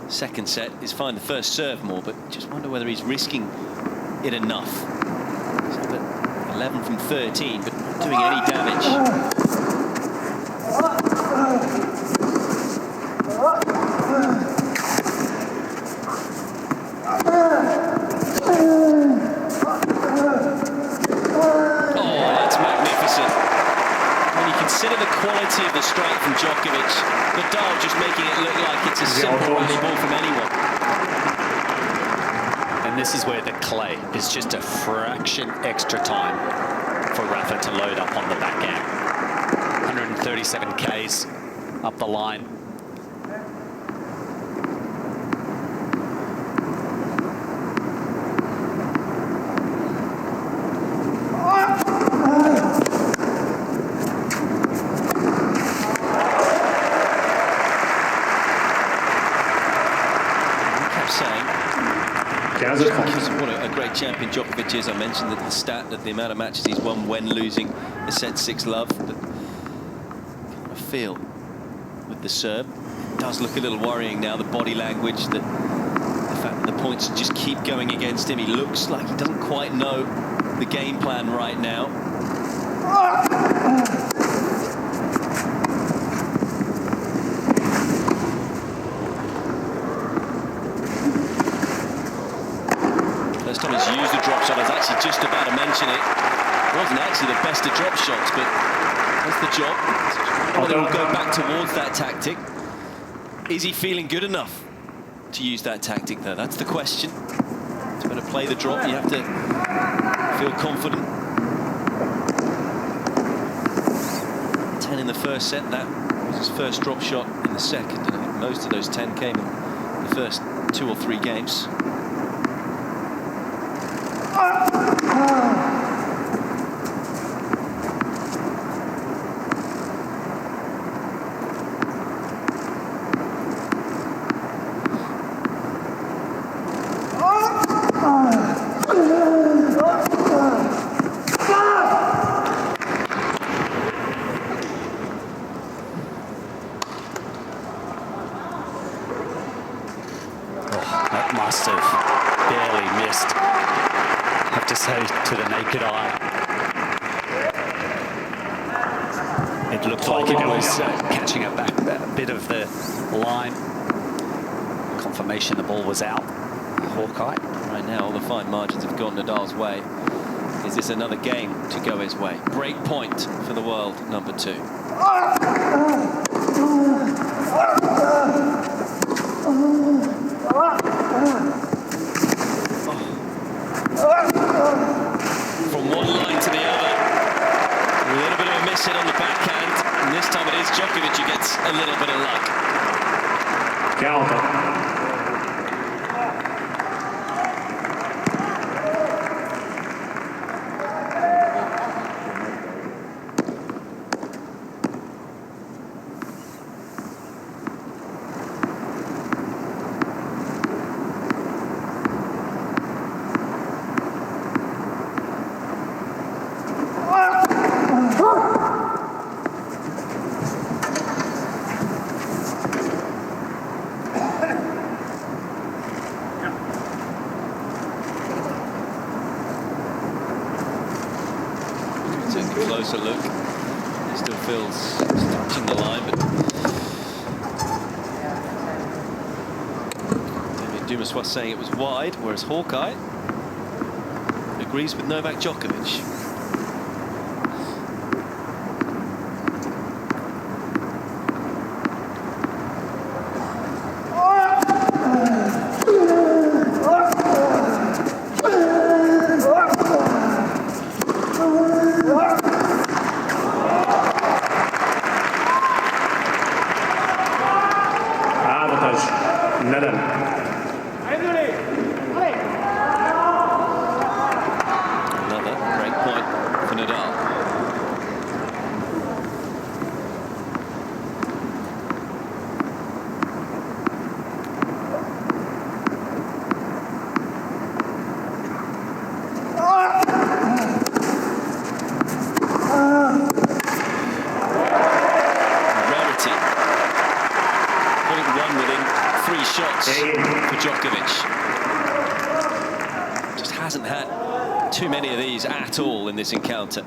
second set is find the first serve more, but just wonder whether he's risking it enough. He's up at 11 from 13, but not doing any damage. Consider the quality of the strike from Djokovic. Nadal just making it look like it's a simple rally ball from anyone. And this is where the clay is just a fraction extra time for Rafa to load up on the backhand. 137 Ks up the line. What a great champion Djokovic is. I mentioned that the stat that the amount of matches he's won when losing a set 6 love. But kind of feel with the serve, it does look a little worrying now. The body language, the fact that the points just keep going against him. He looks like he doesn't quite know the game plan right now. First time he's used a drop shot. I was actually just about to mention it. It wasn't actually the best of drop shots, but that's the job. Whether he'll go back towards that tactic. Is he feeling good enough to use that tactic, though? That's the question. To better play the drop, you have to feel confident. 10 in the first set. That was his first drop shot in the second. And I think most of those 10 came in the first 2 or 3 games. barely missed, I have to say, to the naked eye. It looked like it was catching a bit of the line. Confirmation the ball was out. Hawkeye. Right now, all the fine margins have gone Nadal's way. Is this another game to go his way? Break point for the world number 2. From one line to the other. A little bit of a miss hit on the backhand. And this time it is Djokovic who gets a little bit of luck. 40. Take a closer look. He still feels it's touching the line, but David Dumas was saying it was wide, whereas Hawkeye agrees with Novak Djokovic. Nadal. Another break point for Nadal. Rarity. 0.1 within 3 shots for Djokovic. Just hasn't had too many of these at all in this encounter.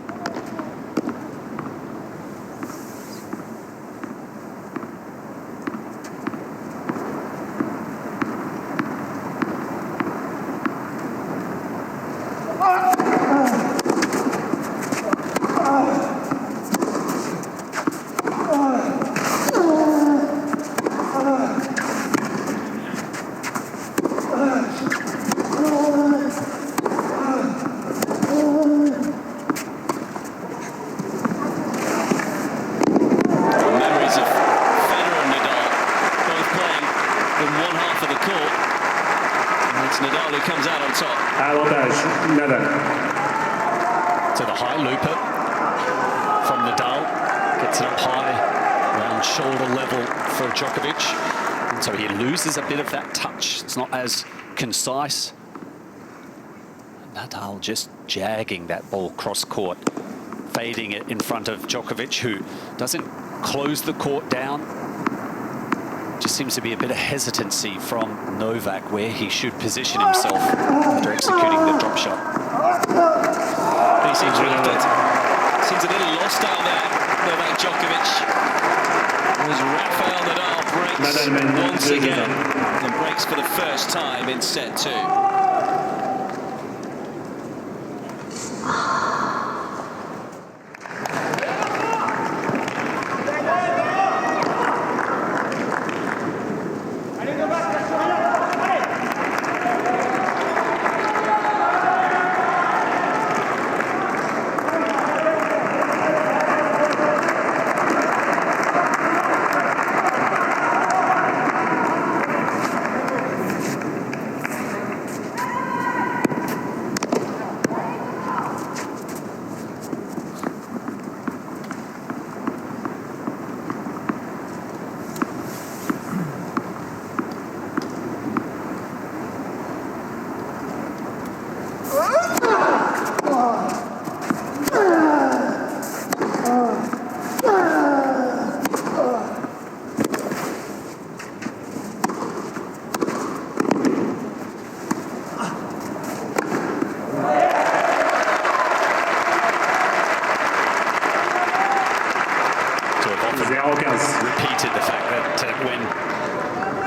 It's Nadal who comes out on top. Avantage, Nadal. To the high looper from Nadal. Gets it up high, around shoulder level for Djokovic. And so he loses a bit of that touch. It's not as concise. Nadal just jagging that ball cross court, fading it in front of Djokovic, who doesn't close the court down. Just seems to be a bit of hesitancy from Novak where he should position himself after executing the drop shot. He seems reluctant. Seems a little lost out there, Novak Djokovic. As Rafael Nadal breaks once again, and breaks for the first time in set 2.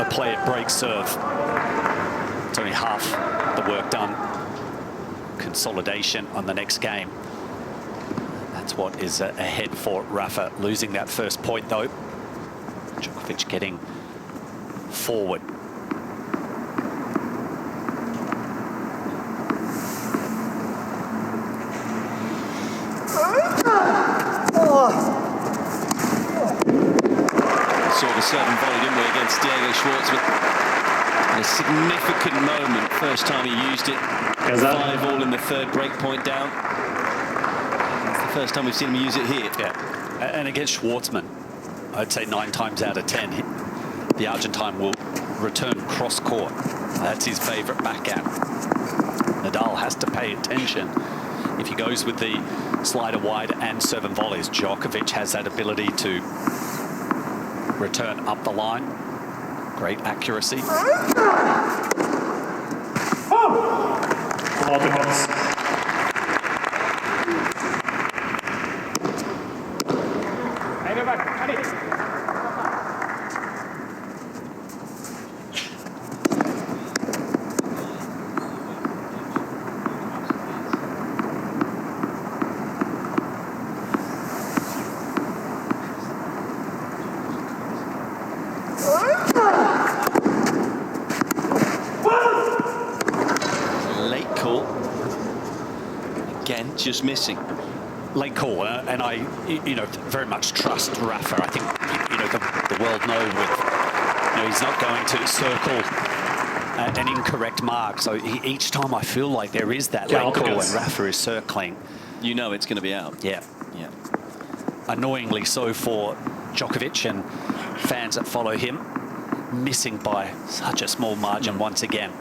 play at break serve. It's only half the work done. Consolidation on the next game. That's what is ahead for Rafa. Losing that first point, though. Djokovic getting forward. Saw the serve volley, didn't we, against Diego Schwartzman? A significant moment. First time he used it. 5-all in the third break point down. It's the first time we've seen him use it here. Yeah, and against Schwartzman, I'd say 9 times out of 10, the Argentine will return cross court. That's his favorite backhand. Nadal has to pay attention. If he goes with the slider wide and serve and volleys, Djokovic has that ability to return up the line. Great accuracy. Hey, Novak, Late call. Again, just missing. Late call, and I, very much trust Rafa. I think, the world know he's not going to circle an incorrect mark. So each time I feel like there is that late call and Rafa is circling, You know it's going to be out. yeah. Yeah. Annoyingly so for Djokovic and fans that follow him, missing by such a small margin once again.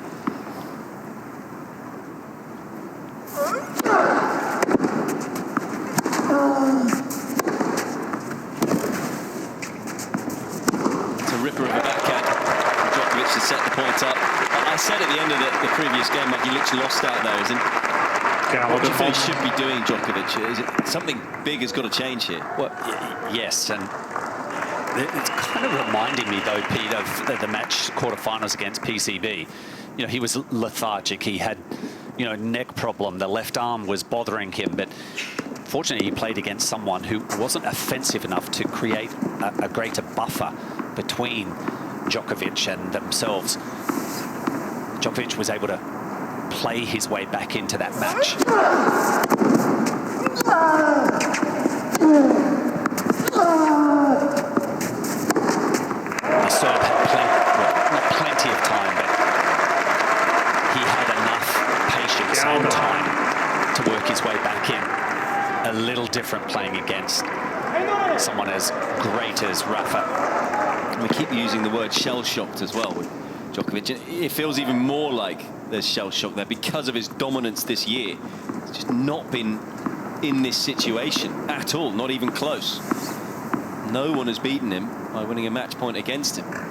It's a ripper of a backhand. Djokovic to set the point up. I said at the end of the previous game, like, he looks lost out there, isn't he? What do you think he should be doing, Djokovic? Is it something big has got to change here? Well, yes, and it's kind of reminding me, though, Pete, of the match quarterfinals against PCB. He was lethargic. He had, neck problem. The left arm was bothering him, but fortunately he played against someone who wasn't offensive enough to create a greater buffer between Djokovic and themselves. Djokovic was able to play his way back into that match. The serve had not plenty of time, but he had enough patience and time to work his way back in. A little different playing against someone as great as Rafa. And we keep using the word shell-shocked as well with Djokovic. It feels even more like there's shell shock there because of his dominance this year. He's just not been in this situation at all, not even close. No one has beaten him by winning a match point against him. But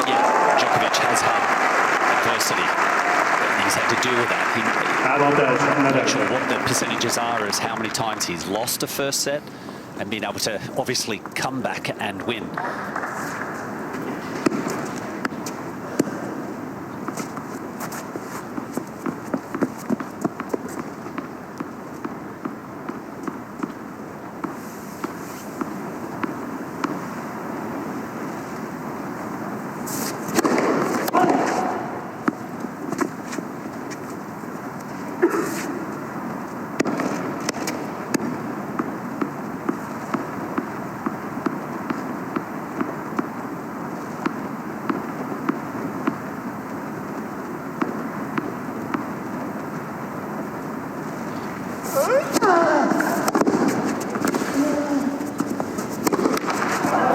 yeah, Djokovic has had adversity. He's had to deal with that. I'm not sure what the percentages are as how many times he's lost a first set and been able to obviously come back and win.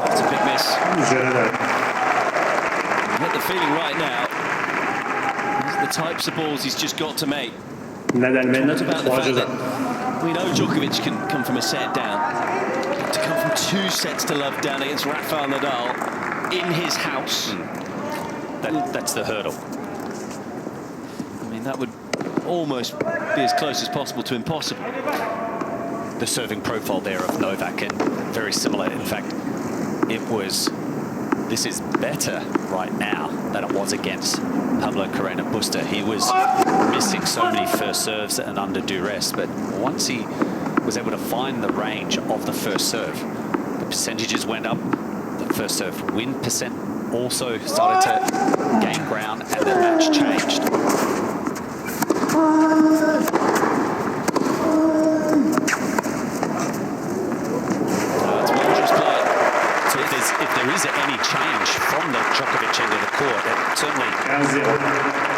That's a big miss. I get the feeling right now, these are the types of balls he's just got to make. Nadal mène Not about the 3 fact jeux. that we know Djokovic can come from a set down. To come from 2 sets to love down against Rafael Nadal in his house. That's the hurdle. I mean, that would almost be as close as possible to impossible. the serving profile there of Novak, and very similar. In fact, this is better right now than it was against Pablo Carreño Busta. He was missing so many first serves and under duress, but once he was able to find the range of the first serve, the percentages went up. The first serve win percent also started to gain ground, and the match changed. It's wondrous play. So if there is any change from the Djokovic end of the court, it certainly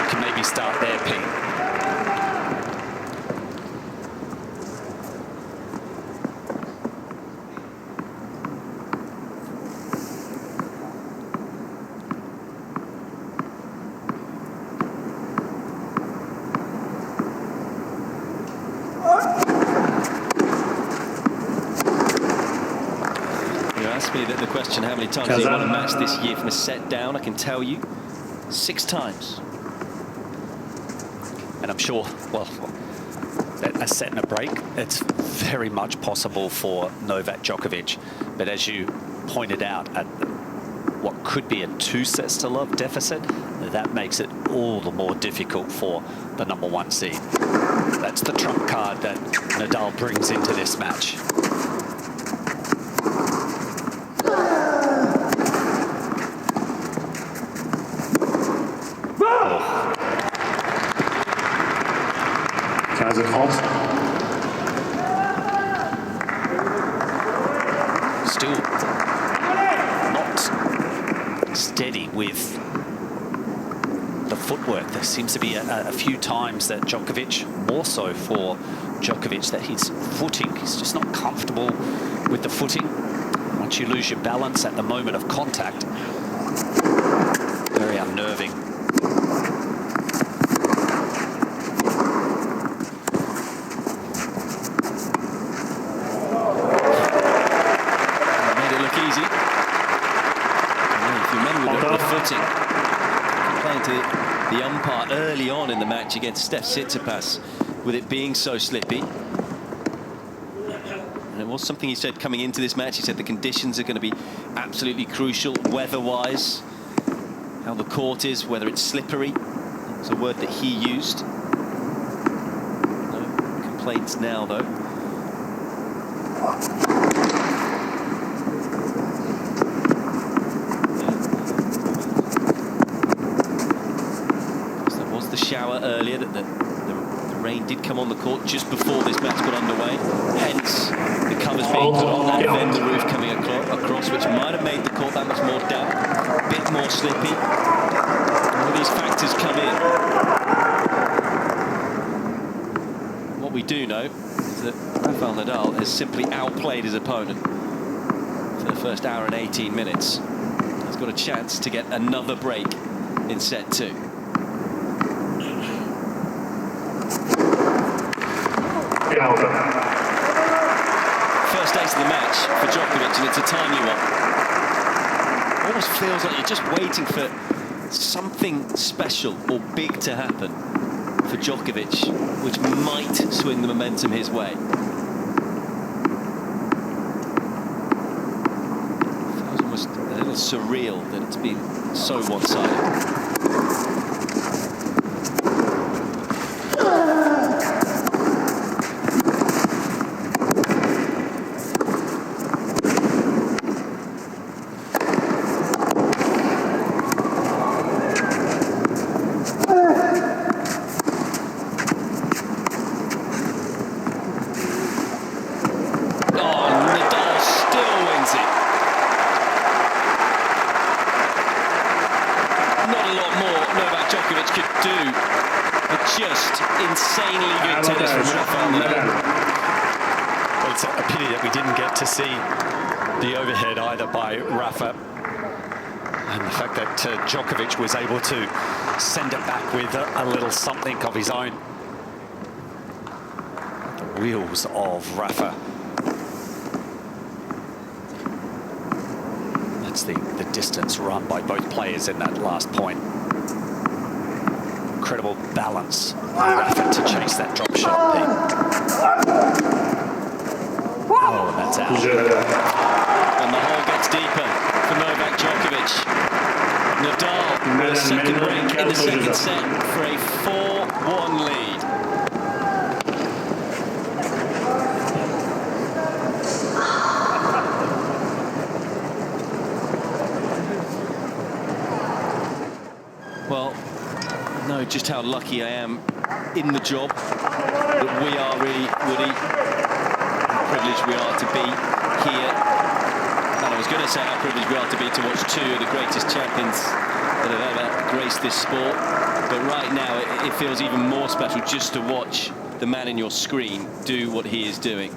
can maybe start there, Pete. The question, how many times do you want to match this year from a set down? I can tell you 6 times. And I'm sure, well, a set and a break, it's very much possible for Novak Djokovic. But as you pointed out, at what could be a 2-sets-to-love deficit, that makes it all the more difficult for the #1 seed. That's the trump card that Nadal brings into this match. Still not steady with the footwork. There seems to be a few times that Djokovic, more so for Djokovic, that his footing, he's just not comfortable with the footing. Once you lose your balance at the moment of contact, very unnerving. The umpire early on in the match against Steph Tsitsipas, with it being so slippy. And it was something he said coming into this match. He said the conditions are going to be absolutely crucial, weather-wise. How the court is, whether it's slippery. It's a word that he used. No complaints now, though. Shower earlier, that the rain did come on the court just before this match got underway, hence the covers being put on that, and then the roof coming across, which might have made the court that much more damp, a bit more slippy. All these factors come in. What we do know is that Rafael Nadal has simply outplayed his opponent for the first hour and 18 minutes. He's got a chance to get another break in set 2. First ace of the match for Djokovic, and it's a timely one. Almost feels like you're just waiting for something special or big to happen for Djokovic, which might swing the momentum his way. Feels almost a little surreal that it's been so one-sided. Just insanely good tennis from Rafael Nadal. Well, it's a pity that we didn't get to see the overhead either by Rafa. And the fact that Djokovic was able to send it back with a little something of his own. The wheels of Rafa. That's the distance run by both players in that last point. Incredible balance by Rafa to chase that drop shot, Pete. comes out. And the hole gets deeper for Novak Djokovic. Nadal with a second break in the second set for a 4-1 lead. Well, I know just how lucky I am in the job that we are really, Woody. How privileged we are to be here. And I was going to say how privileged we are to be to watch two of the greatest champions that have ever graced this sport. But right now, it feels even more special just to watch the man in your screen do what he is doing.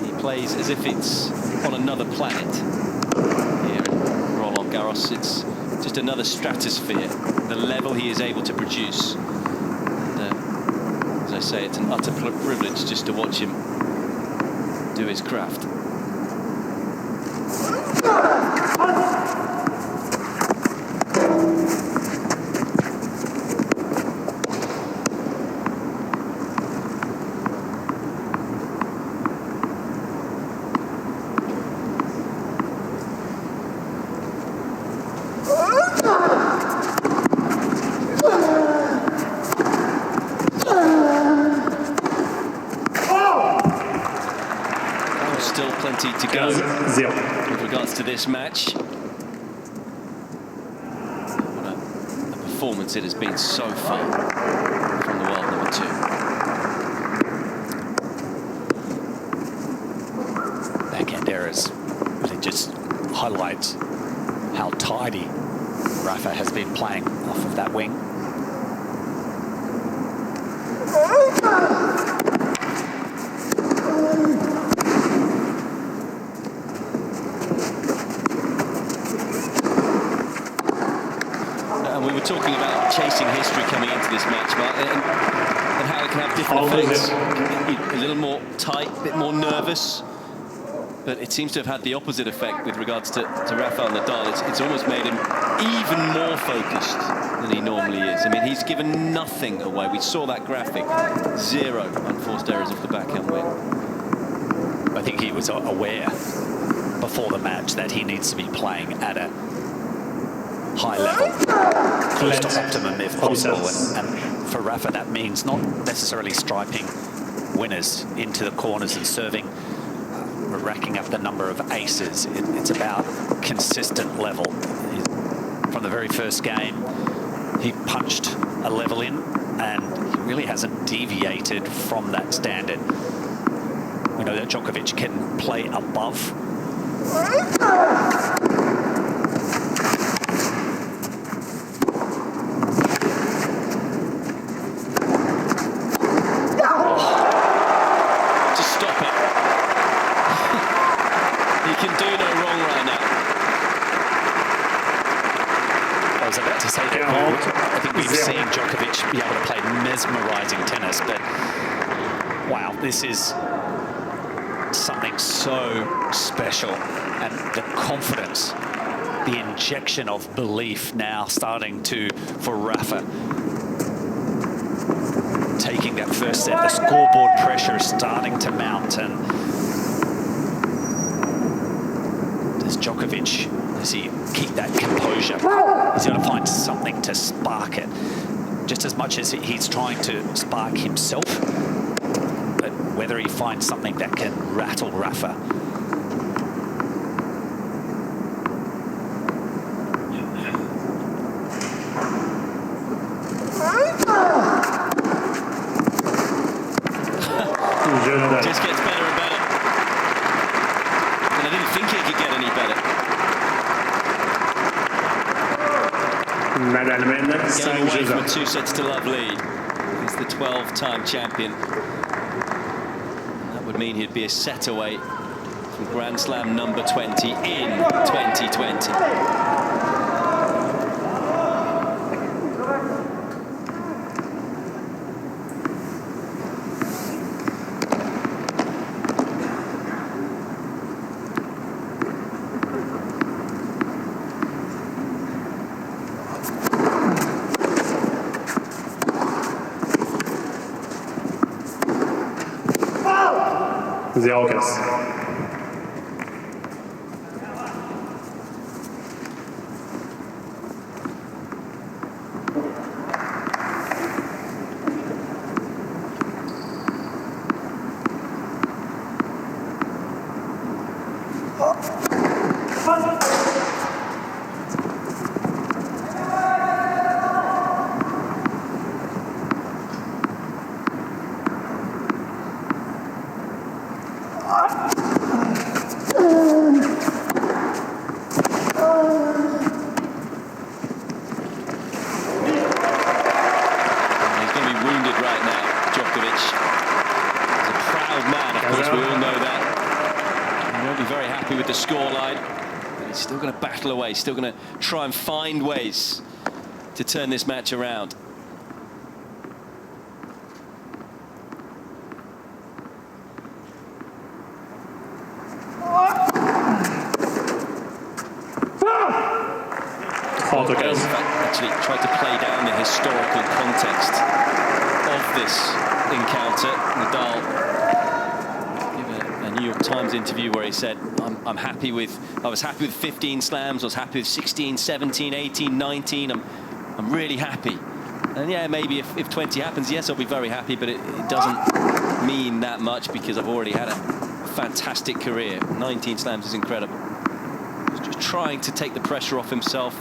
He plays as if it's on another planet here at Roland-Garros. It's just another stratosphere, the level he is able to produce. And, as I say, it's an utter privilege just to watch him do his craft. Still plenty to go with regards to this match. What a performance it has been so far from the world number 2. Backhand errors really just highlights how tidy Rafa has been playing off of that wing. And we were talking about chasing history coming into this match, Mark, and how it can have different effects. A little more tight, a bit more nervous, but it seems to have had the opposite effect with regards to Rafael Nadal. It's almost made him even more focused than he normally is. I mean, he's given nothing away. We saw that graphic. 0 unforced errors off the backhand wing. I think he was aware before the match that he needs to be playing at a high level, close to optimum if possible. And for Rafa, that means not necessarily striping winners into the corners and serving, racking up the number of aces. It's about consistent level. From the very first game, he punched a level in, and he really hasn't deviated from that standard. We know that Djokovic can play above. I think we've seen Djokovic be able to play mesmerizing tennis, but wow, this is something so special. And the confidence, the injection of belief now starting for Rafa. Taking that first set, the scoreboard pressure is starting to mount, and does Djokovic, does he keep that composure? He's going to find something to spark it, just as much as he's trying to spark himself. But whether he finds something that can rattle Rafa. Just gets better and better. And I didn't think he could get any better. Game away from a 2-sets-to-love lead. He's the 12-time champion. That would mean he'd be a set away from Grand Slam number 20 in 2020. 0-15. With the scoreline, but he's still going to battle away, still going to try and find ways to turn this match around. Actually tried to play down the historical context of this encounter. Nadal New York Times interview where he said, I was happy with 15 slams, I was happy with 16, 17, 18, 19, I'm really happy. And yeah, maybe if 20 happens, yes, I'll be very happy, but it doesn't mean that much because I've already had a fantastic career. 19 slams is incredible. He's just trying to take the pressure off himself.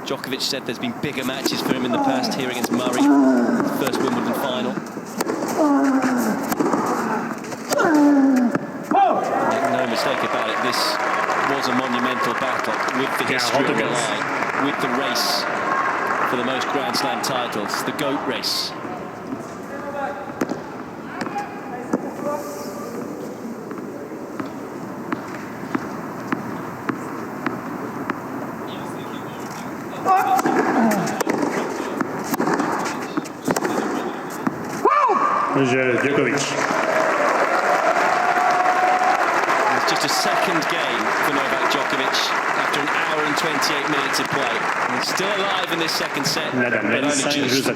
Djokovic said there's been bigger matches for him in the past, here against Murray, first Wimbledon final. No mistake about it, this was a monumental battle with the history on the line, with the race for the most Grand Slam titles, the GOAT race. Djokovic. Just a second game for Novak Djokovic after an hour and 28 minutes of play. And he's still alive in this second set, but only just. It's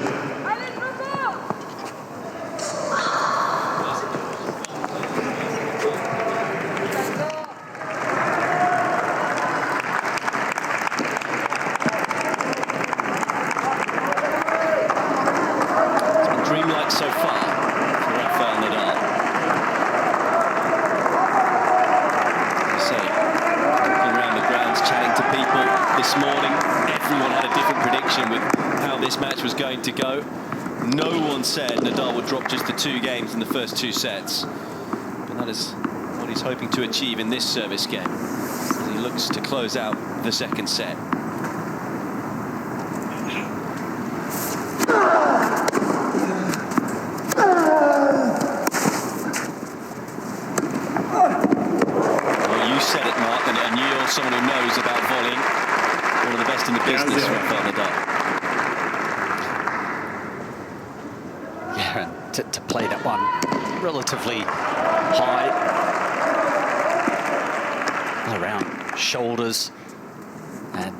been dreamlike so far for Rafael Nadal. Chatting to people this morning, everyone had a different prediction with how this match was going to go. No one said Nadal would drop just the 2 games in the first 2 sets. But that is what he's hoping to achieve in this service game as he looks to close out the second set. Someone who knows about volleying, one of the best in the business, Rafael Nadal. Yeah, and to play that one relatively high, around shoulders, and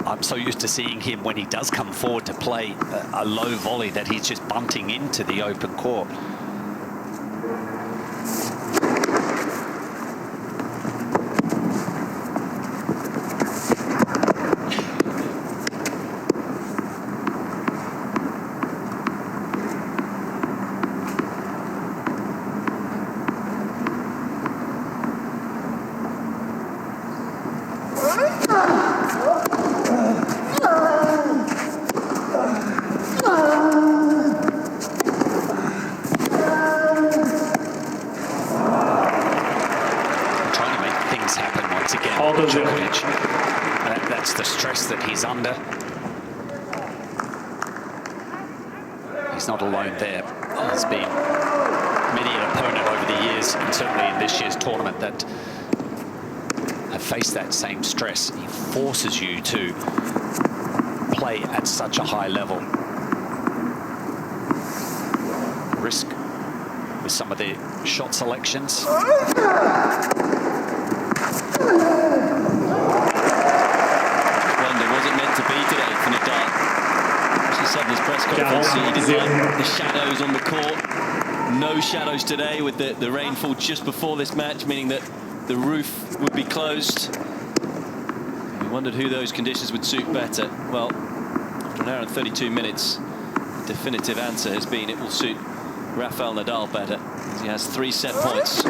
I'm so used to seeing him when he does come forward to play a low volley that he's just bunting into the open court. Djokovic. That's the stress that he's under. He's not alone there. There's been many an opponent over the years, and certainly in this year's tournament, that have faced that same stress. He forces you to play at such a high level. Risk with some of the shot selections. Was it meant to be today for Nadal? As he said in his press conference, he didn't like the shadows on the court. No shadows today with the rainfall just before this match, meaning that the roof would be closed. We wondered who those conditions would suit better. Well, after an hour and 32 minutes, the definitive answer has been it will suit Rafael Nadal better, as he has 3 set points.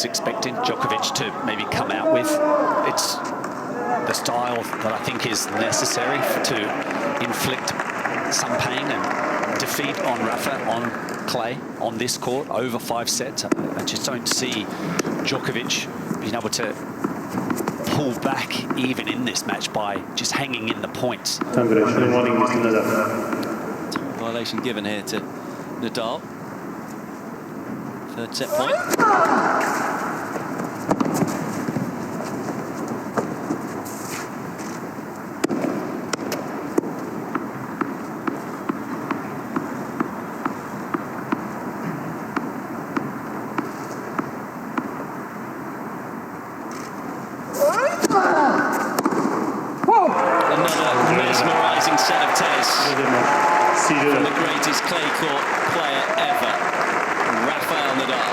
Expecting Djokovic to maybe come out with. It's the style that I think is necessary to inflict some pain and defeat on Rafa, on clay, on this court, over 5 sets. I just don't see Djokovic being able to pull back even in this match by just hanging in the points. Violation given here to Nadal. 3rd set point. Another mesmerizing set of tennis from the greatest clay court player ever. Rafael Nadal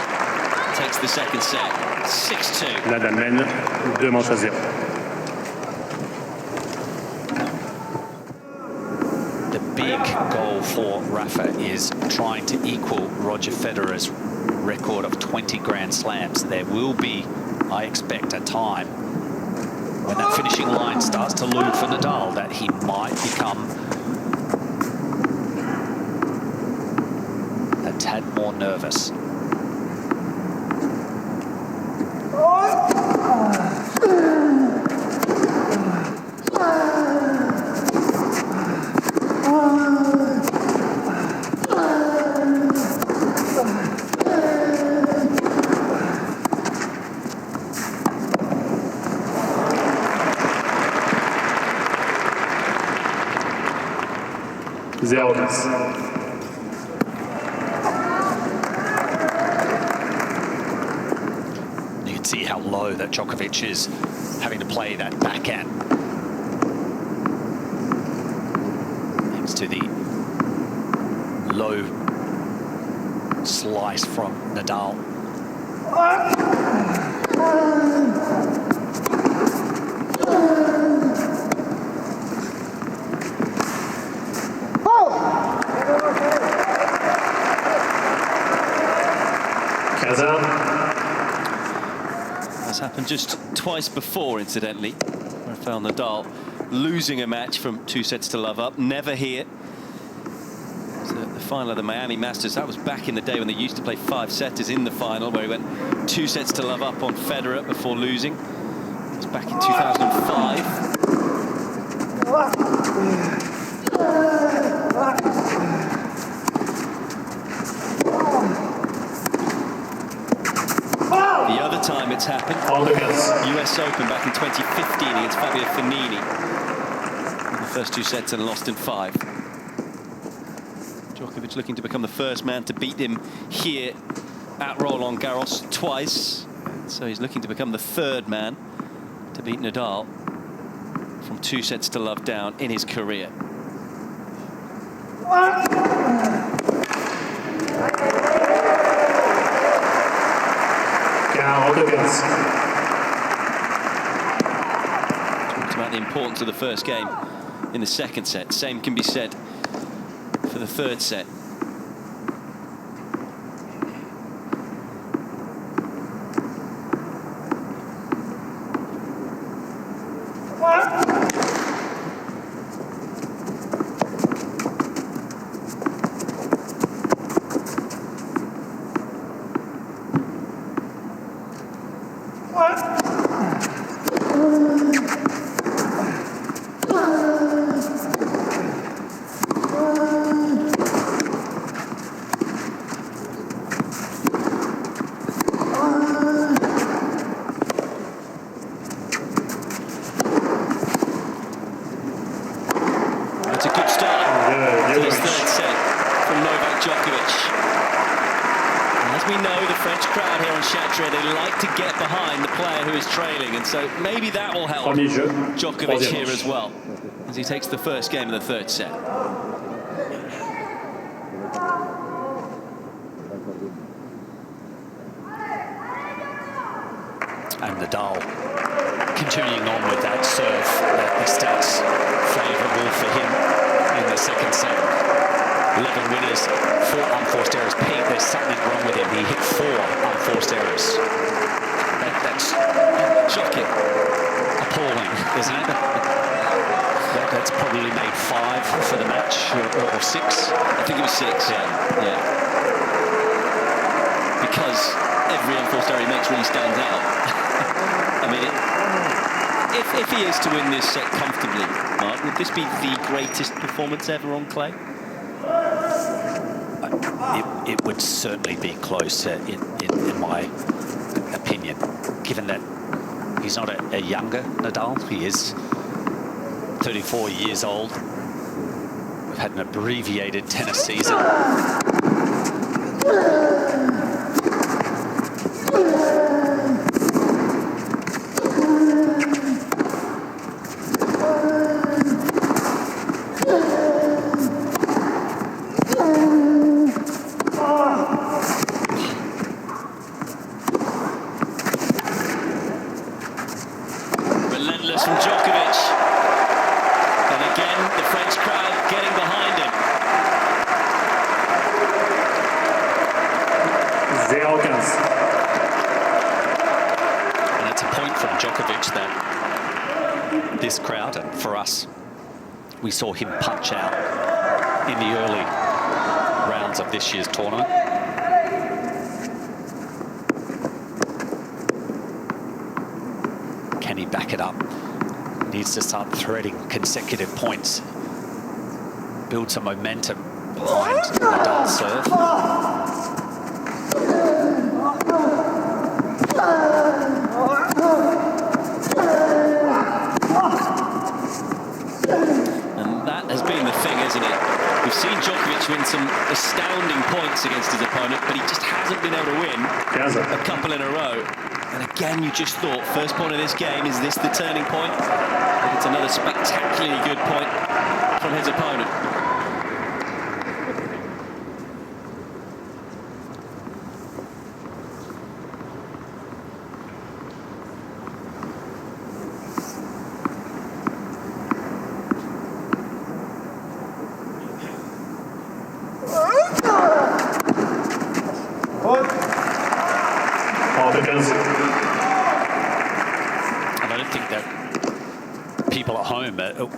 takes the 2nd set, 6-2. Nadal mène 2 manches à 0. The big goal for Rafa is trying to equal Roger Federer's record of 20 Grand Slams. There will be, I expect, a time when that finishing line starts to loom for Nadal that he might become a tad more nervous. Zero. You can see how low that Djokovic is having to play that backhand. Thanks to the low slice from Nadal. That's happened just twice before, incidentally. Rafael Nadal losing a match from 2 sets to love up. Never here. So the final of the Miami Masters, that was back in the day when they used to play 5-setters in the final, where he went 2 sets to love up on Federer before losing. It was back in 2005. The other time it's happened, US Open back in 2015 against Fabio Fognini. In the first 2 sets and lost in 5. Djokovic Djokovic looking to become the first man to beat him here at Roland-Garros twice. So he's looking to become the third man to beat Nadal from 2-0 down in his career. Talked about the importance of the first game in the second set. Same can be said for the third set. It's a good start to this third set from Novak Djokovic. And as we know, the French crowd here on Châtelet, they like to get behind the player who is trailing, and so maybe that will help Djokovic here as well, as he takes the first game of the third set. And Nadal continuing on with that serve, the stats favourable for him in the second set. 11 winners, 4 unforced errors. Pete, there's something wrong with him. He hit 4 unforced errors. That's shocking, appalling, isn't it? That's probably made 5 for the match, or 6. I think it was 6, yeah. Because every unforced error he makes really stands out. I mean, if he is to win this set comfortably, Mark, would this be the greatest performance ever on clay? It would certainly be close, in my opinion, given that he's not a younger Nadal. He is 34 years old. We've had an abbreviated tennis season. Relentless from Djokovic. And again, the French crowd getting behind him. And it's a point from Djokovic that this crowd, and for us, we saw him punch out in the early rounds of this year's tournament. Can he back it up? Needs to start threading consecutive points. Build some momentum behind Nadal's serve. And that has been the thing, isn't it? We've seen Djokovic win some astounding points against his opponent, but he just hasn't been able to win a couple in a row. And again, you just thought, first point of this game, is this the turning point? But it's another spectacularly good point from his opponent. I don't think that people at home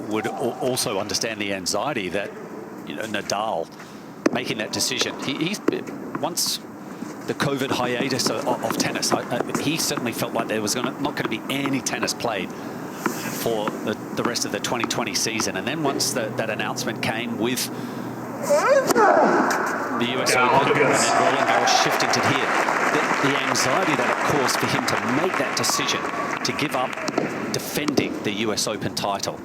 would also understand the anxiety that, you know, Nadal making that decision. He's once the COVID hiatus of tennis, he certainly felt like there was not going to be any tennis played for the rest of the 2020 season. And then once that announcement came with the US Open and then Roland-Garros shifting to here, the anxiety that it caused for him to make that decision to give up defending the US Open title.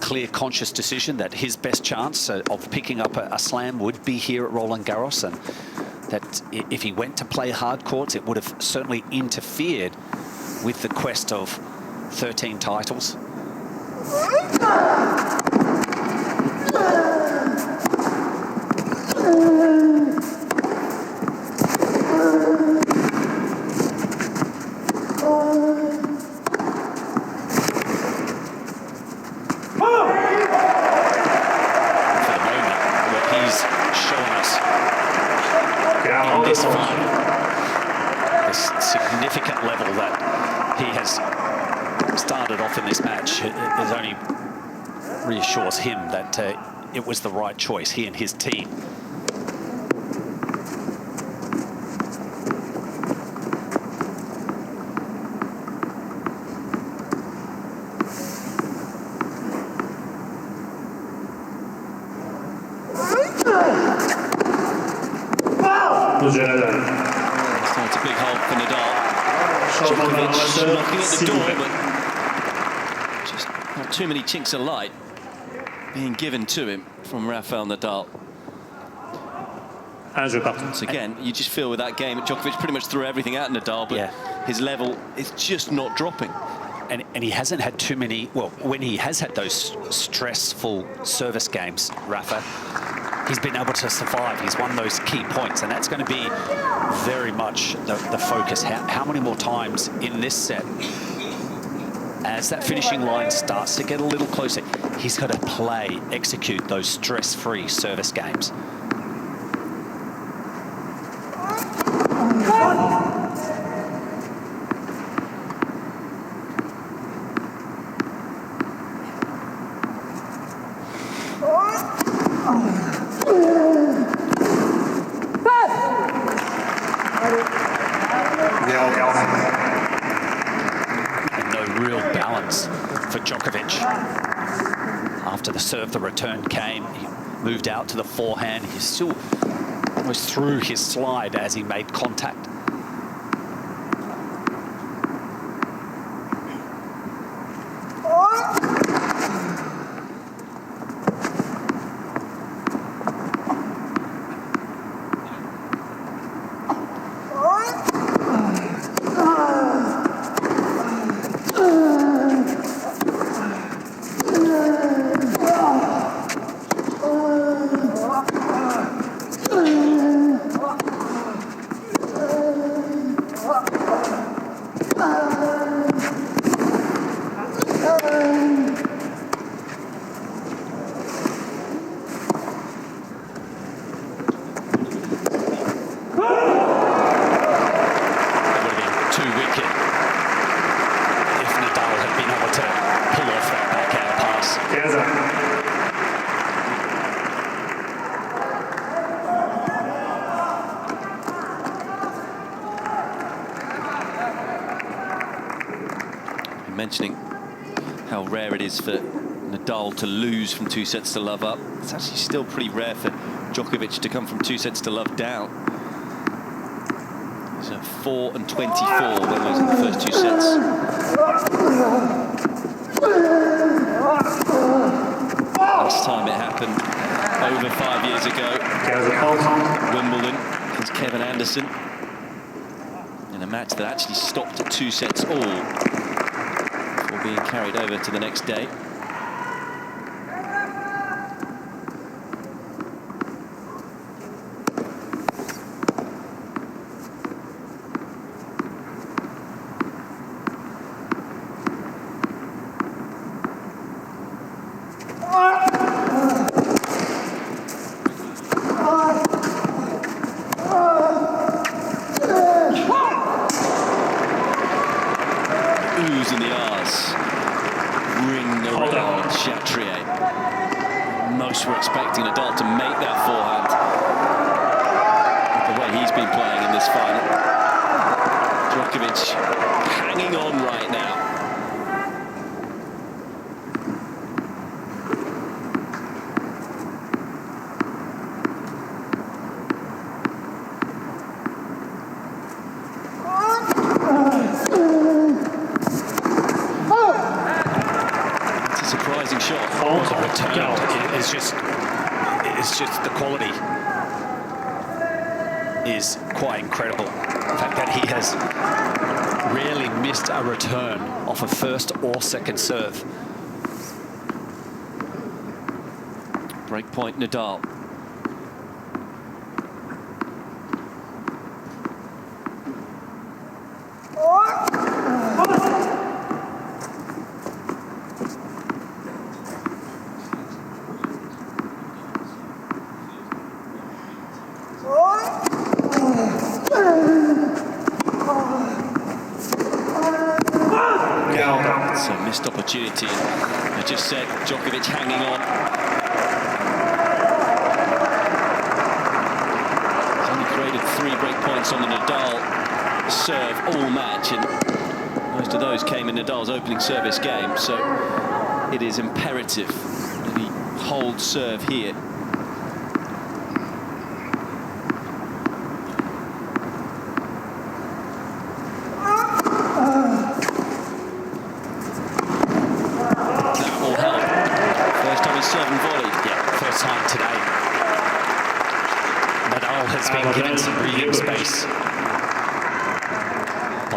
clear, conscious decision that his best chance of picking up a slam would be here at Roland-Garros, and that if he went to play hard courts, it would have certainly interfered with the quest of 13 titles. Significant level that he has started off in this match, it only reassures him that it was the right choice, he and his team. So it's a big hole for Nadal. Djokovic knocking at the door, but just not too many chinks of light being given to him from Rafael Nadal. Once again, you just feel with that game, Djokovic pretty much threw everything at Nadal, but his level is just not dropping. And he hasn't had too many, well, when he has had those stressful service games, Rafa, he's been able to survive. He's won those key points, and that's going to be very much the focus. How many more times in this set, as that finishing line starts to get a little closer, he's got to execute those stress-free service games. For Djokovic. After the serve, the return came. He moved out to the forehand. He still almost threw his slide as he made contact. Mentioning how rare it is for Nadal to lose from 2 sets to love up. It's actually still pretty rare for Djokovic to come from 2 sets to love down. So 4 and 24 when losing the first 2 sets. Last time it happened over 5 years ago, Wimbledon against Kevin Anderson, in a match that actually stopped at 2 sets all, being carried over to the next day. Oohs in the arse ring around Chatrier. Most were expecting Nadal to make that forehand. The way he's been playing in this final. Djokovic hanging on right now. The return is just the quality is quite incredible. The fact that he has rarely missed a return off a first or second serve. Break point, Nadal. It's a missed opportunity. I just said Djokovic hanging on. He's only created 3 break points on the Nadal serve all match, and most of those came in Nadal's opening service game, so it is imperative that he holds serve here.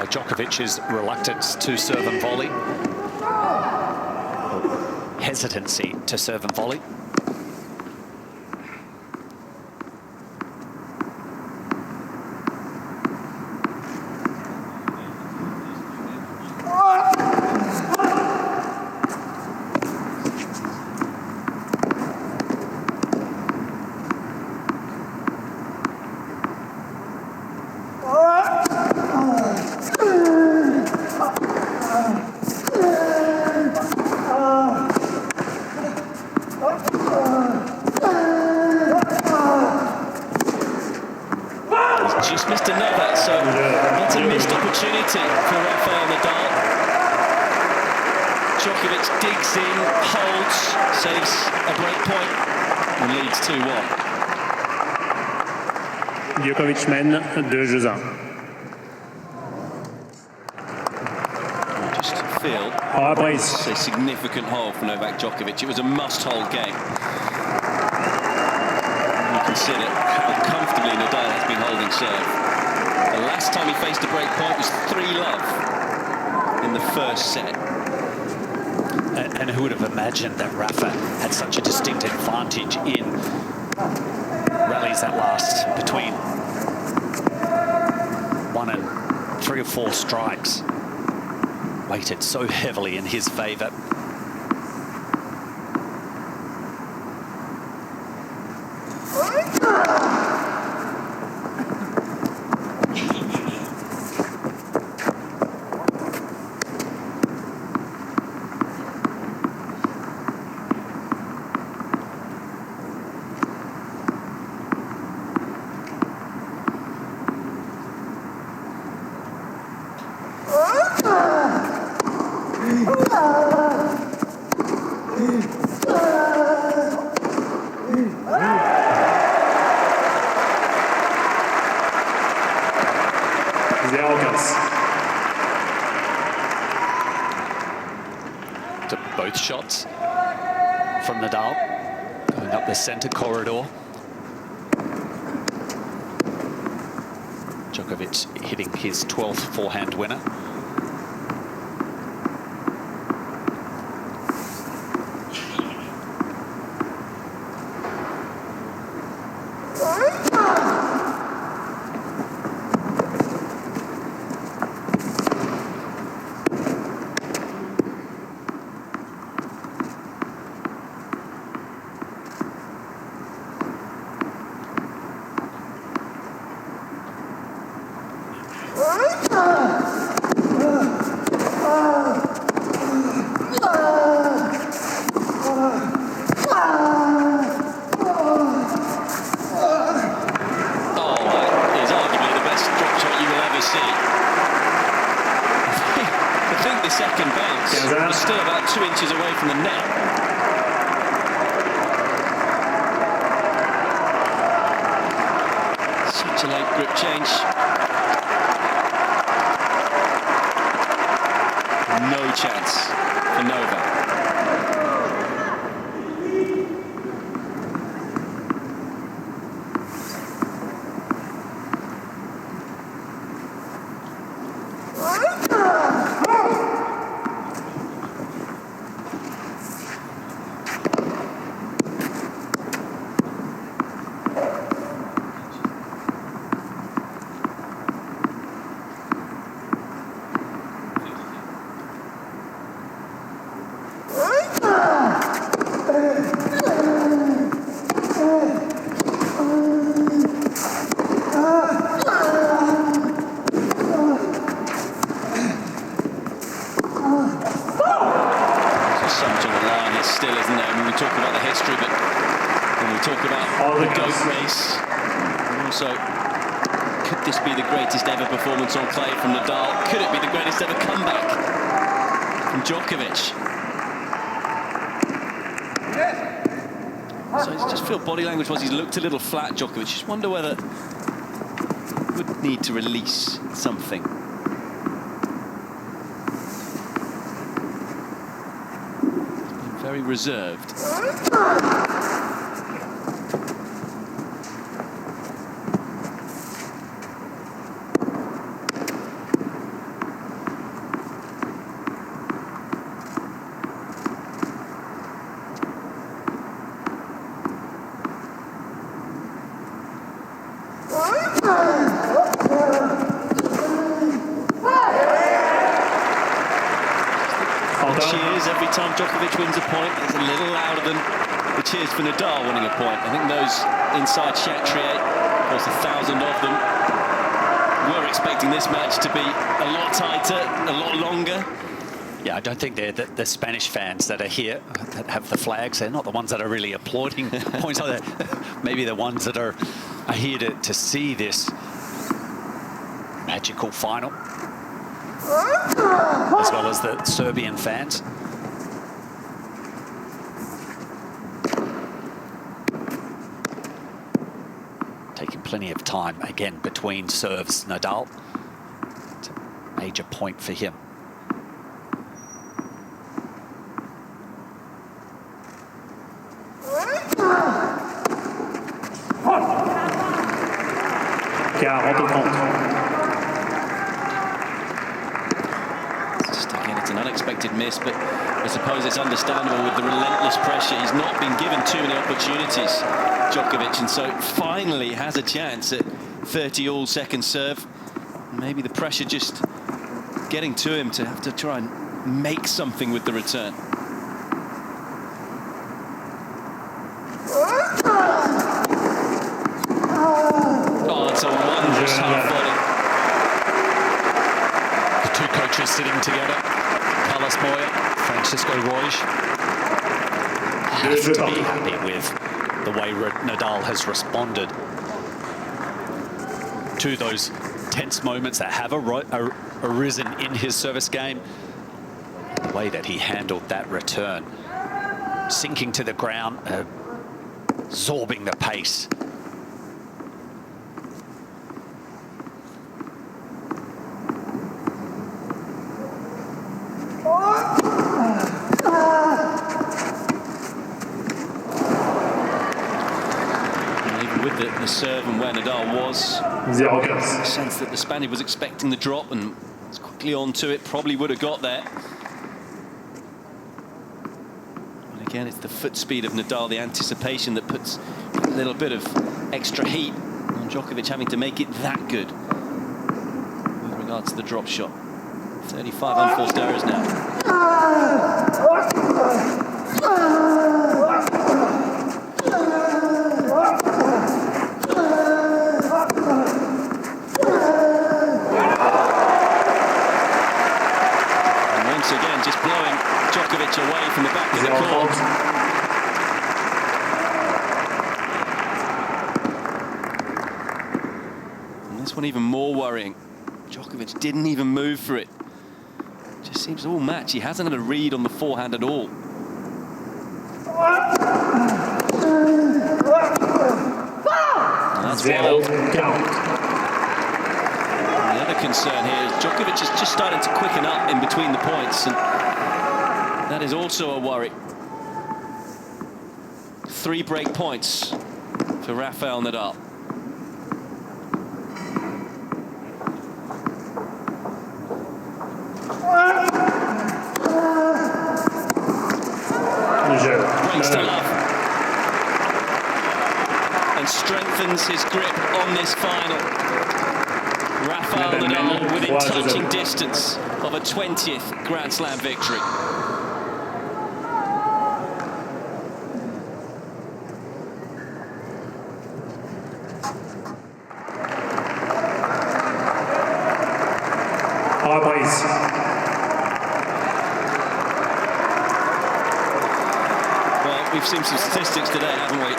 Djokovic's reluctance to serve and volley, hesitancy to serve and volley. Just missed another, so that's a missed opportunity for Rafael Nadal. Djokovic digs in, holds, saves a break point, and leads 2-1. Djokovic mène 2-1. Just feel it's a significant hole for Novak Djokovic. It was a must-hold game. You consider how comfortably Nadal has been holding serve. The last time he faced a break point was 3-love in the first set. And who would have imagined that Rafa had such a distinct advantage in rallies that last between 1 and 3 or 4 strikes, weighted so heavily in his favour. To both shots from Nadal going up the centre corridor. Djokovic hitting his 12th forehand winner. Still about 2 inches away from the net. Such a late grip change. No chance for Novak. Could this be the greatest ever performance on clay from Nadal? Could it be the greatest ever comeback from Djokovic? So I just feel body language-wise, he's looked a little flat, Djokovic. Just wonder whether he would need to release something. He's been very reserved. Cheers every time Djokovic wins a point. It's a little louder than the cheers for Nadal winning a point. I think those inside Chatrier, of course 1,000 of them, were expecting this match to be a lot tighter, a lot longer. Yeah, I don't think they're the Spanish fans that are here that have the flags. They're not the ones that are really applauding points like that. Maybe the ones that are here to see this magical final, as well as the Serbian fans. Taking plenty of time again between serves. Nadal, it's a major point for him. It's an unexpected miss, but I suppose it's understandable with the relentless pressure. He's not been given too many opportunities, Djokovic, and so finally has a chance at 30-all second serve. Maybe the pressure just getting to him to have to try and make something with the return. Oh, that's a wondrous half volley. The two coaches sitting together, Carlos Moya, Francisco Roig, have to be happy with the way Nadal has responded to those tense moments that have arisen in his service game. The way that he handled that return, sinking to the ground, absorbing the pace. The serve and where Nadal was, the sense that the Spaniard was expecting the drop and was quickly onto it, probably would have got there. And again, it's the foot speed of Nadal, the anticipation that puts a little bit of extra heat on Djokovic having to make it that good with regards to the drop shot. 35 unforced errors now. Again, just blowing Djokovic away from the back of the court. And this one even more worrying. Djokovic didn't even move for it. Just seems all match. He hasn't had a read on the forehand at all. And that's wild. The other concern here is Djokovic is just starting to quicken up in between the points, and that is also a worry. 3 break points for Rafael Nadal. Breaks to love and strengthens his grip on this final. Rafael Nadal within touching distance of a 20th Grand Slam victory. Well, we've seen some statistics today, haven't we?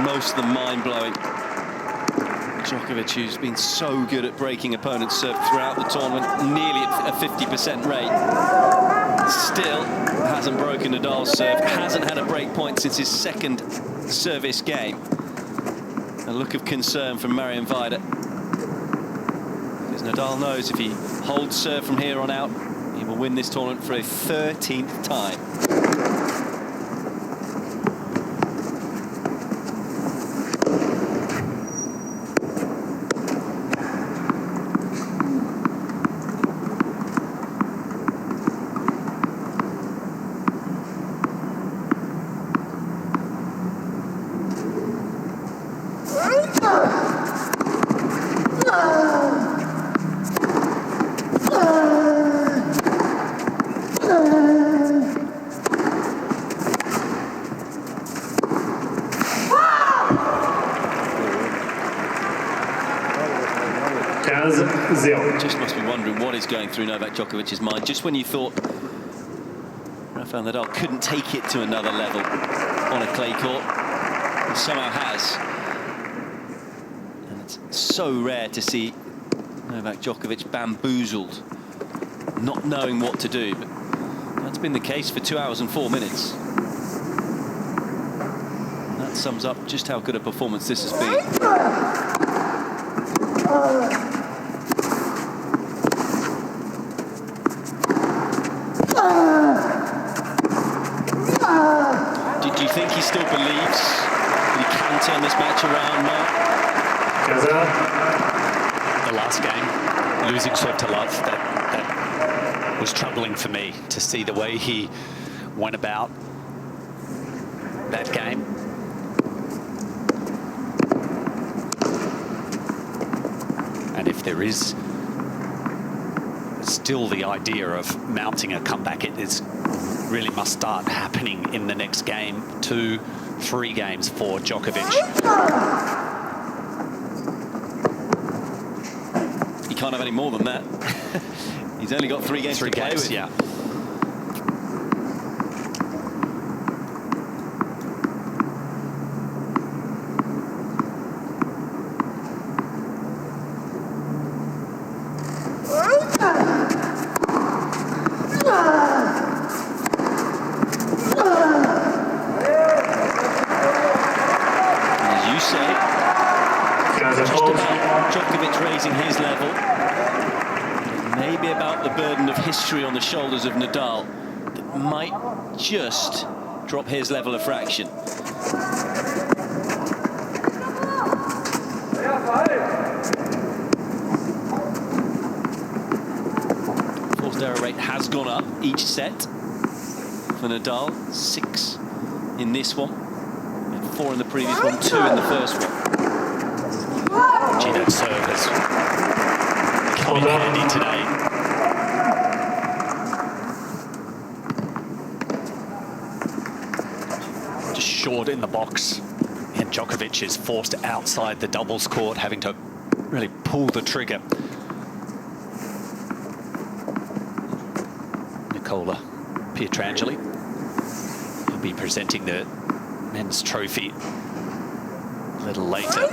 Most of them mind-blowing. Djokovic, who's been so good at breaking opponents' serve throughout the tournament, nearly at a 50% rate, still hasn't broken Nadal's serve, hasn't had a break point since his second service game. A look of concern from Marian Vida, because Nadal knows if he holds serve from here on out, he will win this tournament for a 13th time. Just must be wondering what is going through Novak Djokovic's mind. Just when you thought Rafael Nadal couldn't take it to another level on a clay court, he somehow has. And it's so rare to see Novak Djokovic bamboozled, not knowing what to do. But that's been the case for 2 hours and 4 minutes. And that sums up just how good a performance this has been. Do you think he still believes that he can turn this match around, Mark? The last game, losing serve to love, that was troubling for me to see the way he went about that game. And if there is still the idea of mounting a comeback, it really must start happening in the next game. 2-3 games for Djokovic. He can't have any more than that. He's only got 3 games to play with. Yeah. Djokovic raising his level. Maybe about the burden of history on the shoulders of Nadal that might just drop his level a fraction. Forced error rate has gone up each set for Nadal. 6 in this one, 4 in the previous one, 2 in the first one. Gee, that serve has come in handy today. Just short in the box, and Djokovic is forced outside the doubles court, having to really pull the trigger. Nicola Pietrangeli will be presenting the men's trophy a little later.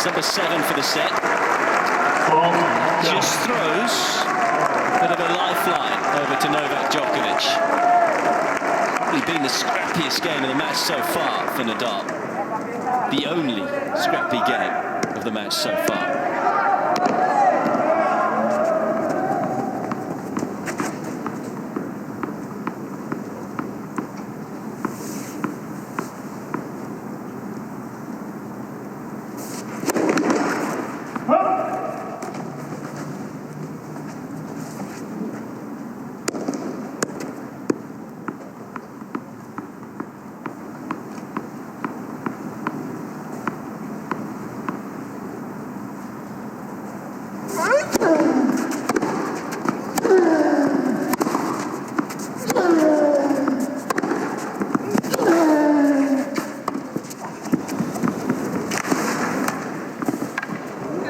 Number 7 for the set. Just throws a bit of a lifeline over to Novak Djokovic. Probably been the scrappiest game of the match so far for Nadal. The only scrappy game of the match so far.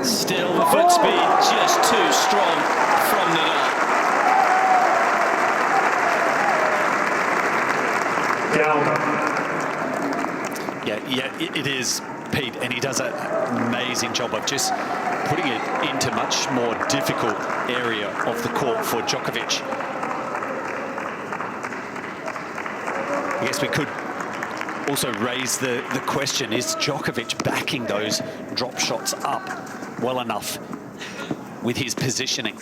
Still, the foot speed just too strong from Nadal. Yeah, it is, Pete, and he does an amazing job of just putting it into much more difficult area of the court for Djokovic. I guess we could also raise the question, is Djokovic backing those drop shots up well enough with his positioning?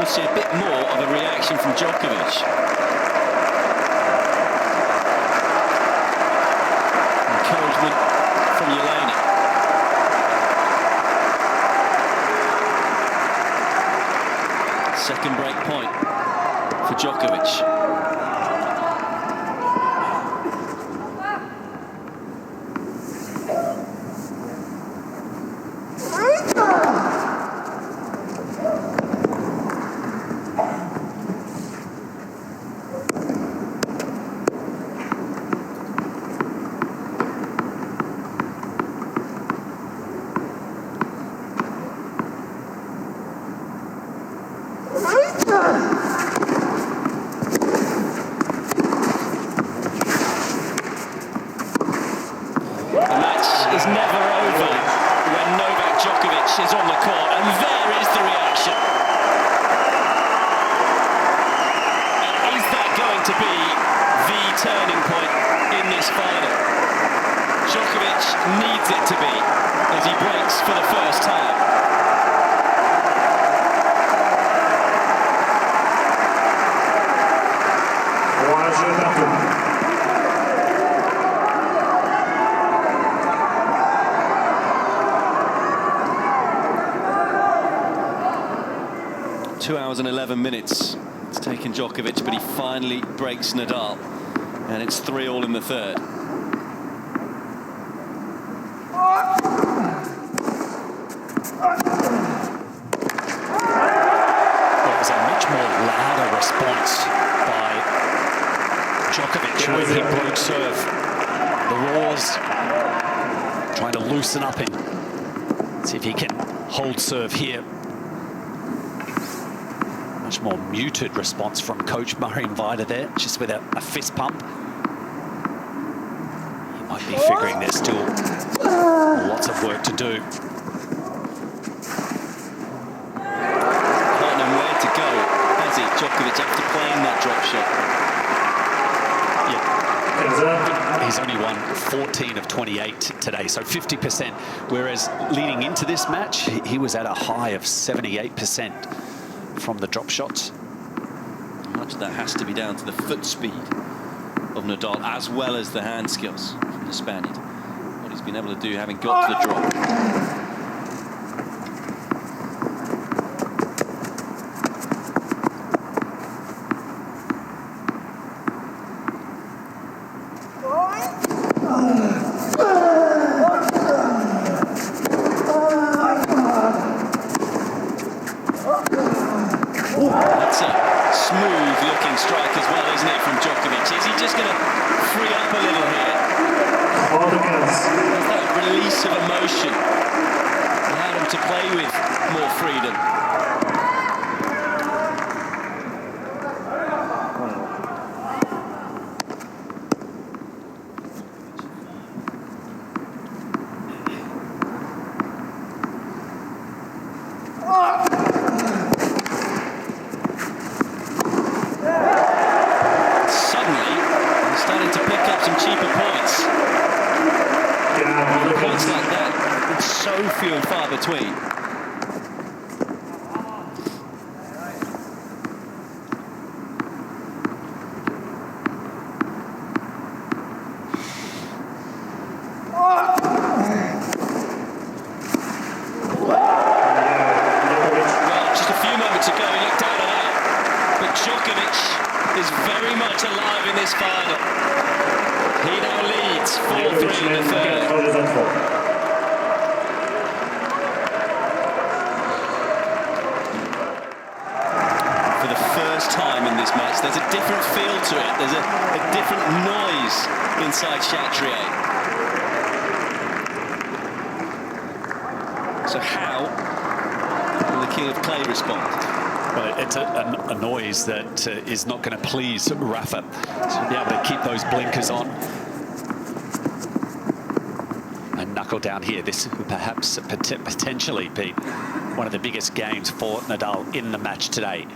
See a bit more of a reaction from Djokovic. Encouragement from Jelena. Second break point for Djokovic. Is never over when Novak Djokovic is on the court, and there is the reaction. And is that going to be the turning point in this final? Djokovic needs it to be as he breaks for the first time. Hours and 11 minutes it's taken Djokovic, but he finally breaks Nadal, and it's 3-3 in the third. There was a much more louder response by Djokovic when he broke serve. The roars trying to loosen up and see if he can hold serve here. Much more muted response from Coach Murray Invider there, just with a fist pump. He might be figuring there's still lots of work to do. Can't know where to go, has he, Djokovic, after playing that drop shot? Yeah. He's only won 14 of 28 today, so 50%, whereas leading into this match, he was at a high of 78%. From the drop shots. Much of that has to be down to the foot speed of Nadal, as well as the hand skills from the Spaniard. What he's been able to do, having got to the drop. That's a smooth-looking strike as well, isn't it, from Djokovic? Is he just going to free up a little here? There's that release of emotion. Allowed him to play with more freedom. Suddenly, he's starting to pick up some cheaper points. far between. Djokovic is very much alive in this final. He now leads 4-3 in the third. For the first time in this match, there's a different feel to it. There's a different noise inside Chatrier. So how will the King of Clay respond? Well, it's a noise that is not going to please Rafa. So be able to keep those blinkers on and knuckle down here. This would perhaps potentially be one of the biggest games for Nadal in the match today.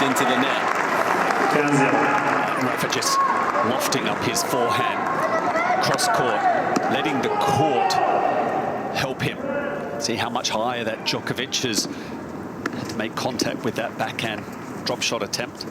Into the net. Rafa just lofting up his forehand cross court, letting the court help him. See how much higher that Djokovic has had to make contact with that backhand drop shot attempt.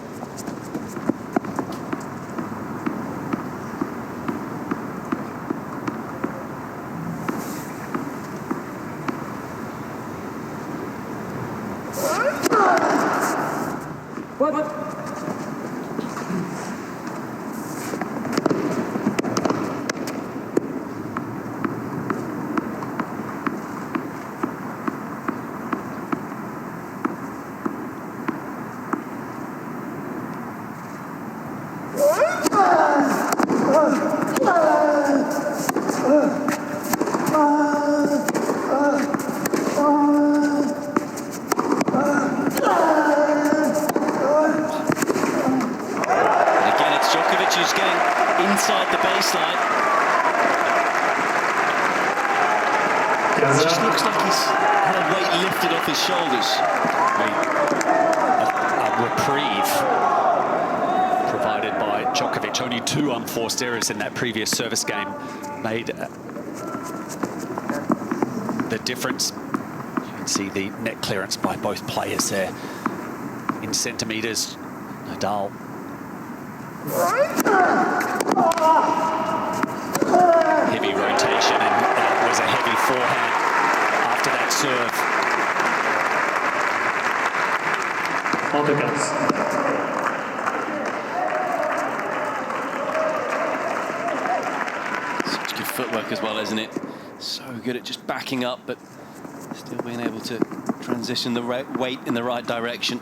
Inside the baseline. It just looks like he's had a weight lifted off his shoulders. A reprieve provided by Djokovic. Only 2 unforced errors in that previous service game made the difference. You can see the net clearance by both players there in centimetres. Nadal heavy rotation, and that was a heavy forehand after that serve. Such good footwork as well, isn't it? So good at just backing up, but still being able to transition the weight in the right direction.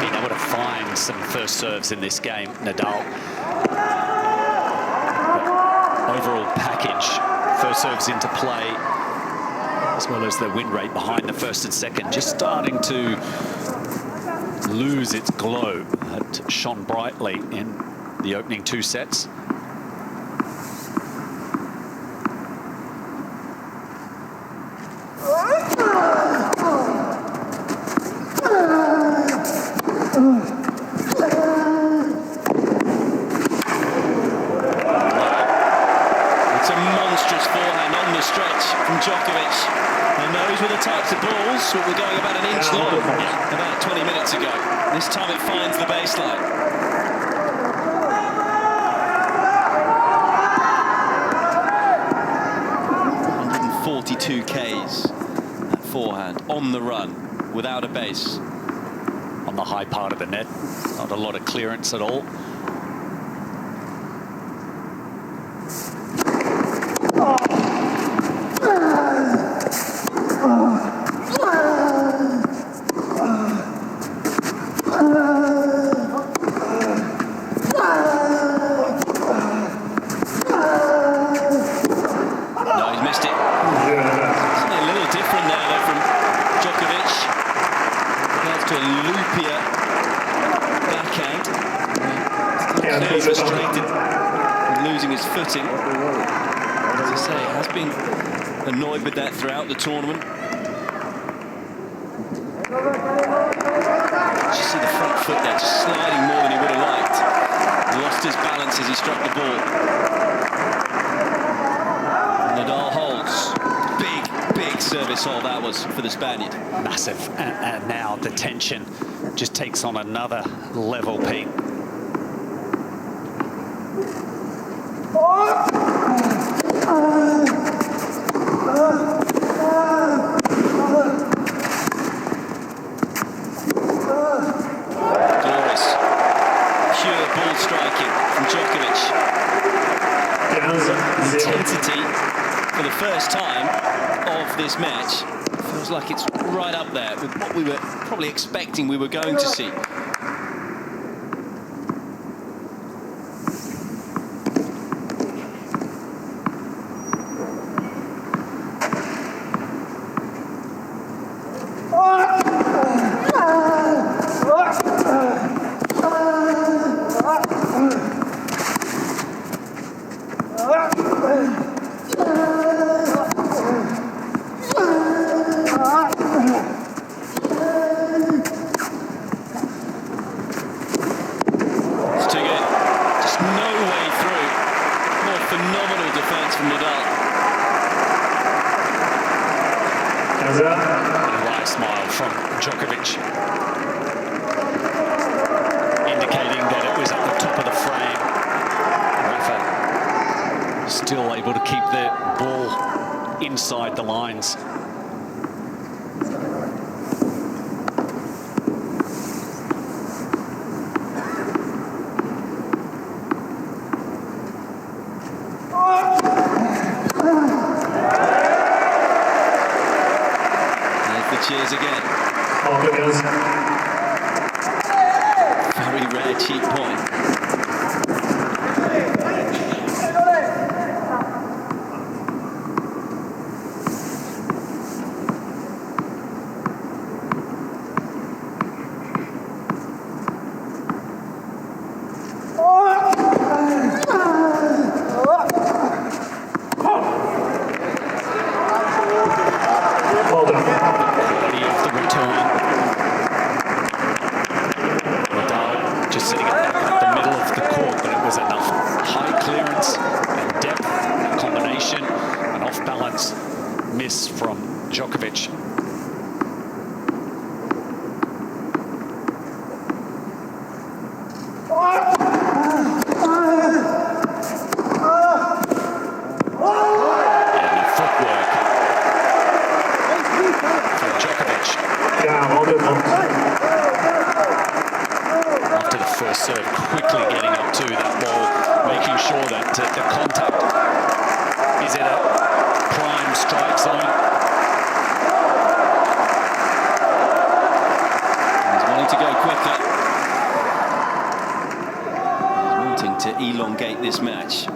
Being able to find some first serves in this game, Nadal. But overall package, first serves into play, as well as the win rate behind the first and second, just starting to lose its glow. It shone brightly in the opening 2 sets. Djokovic, and those were the types of balls that were going about an inch long about 20 minutes ago. This time it finds the baseline. 142 Ks, that forehand, on the run, without a base. On the high part of the net, not a lot of clearance at all. his footing. As I say, has been annoyed with that throughout the tournament. You see the front foot there, just sliding more than he would have liked. He lost his balance as he struck the ball. Nadal holds. Big service hole that was for the Spaniard. Massive. And now the tension just takes on another level, Pete. Glorious. Pure ball striking from Djokovic. Intensity for the first time of this match. Feels like it's right up there with what we were probably expecting we were going to see. Phenomenal defense from Nadal. A wry smile from Djokovic, indicating that it was at the top of the frame. Rafa still able to keep the ball inside the lines. Cheers again. Very rare cheap point. Just sitting at the middle of the court, but it was enough high clearance and depth, and combination, an off-balance miss from Djokovic. And the footwork from Djokovic. After the first serve, quickly getting up to that ball, making sure that the contact is at a prime strike zone. He's wanting to go quicker. He's wanting to elongate this match.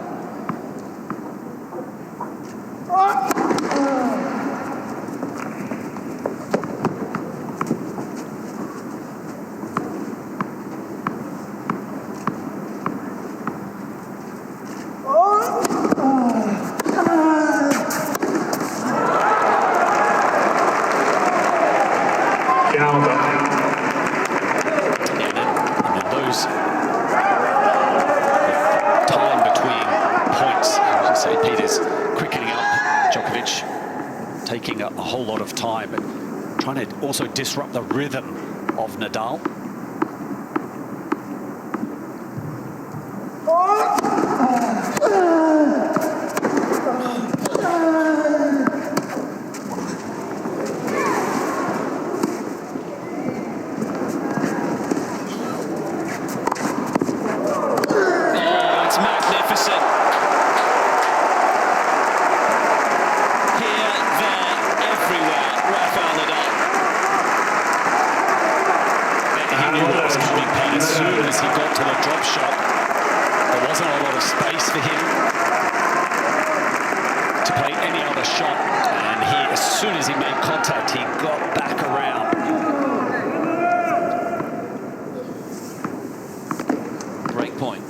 And those time between points, as you say, Peter's quickening up Djokovic, taking a whole lot of time, and trying to also disrupt the rhythm of Nadal. As soon as he got to the drop shot, there wasn't a lot of space for him to play any other shot. And he, as soon as he made contact, he got back around. Great point.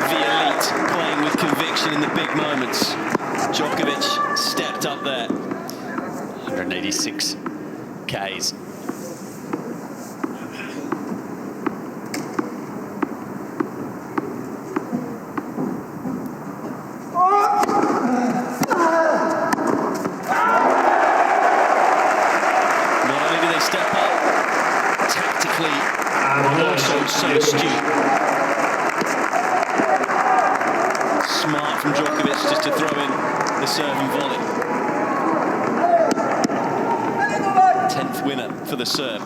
the elite, playing with conviction in the big moments. Djokovic stepped up there. 186 Ks. Not only do they step up tactically, but also so astute. Smart from Djokovic just to throw in the serve and volley. 10th winner for the serve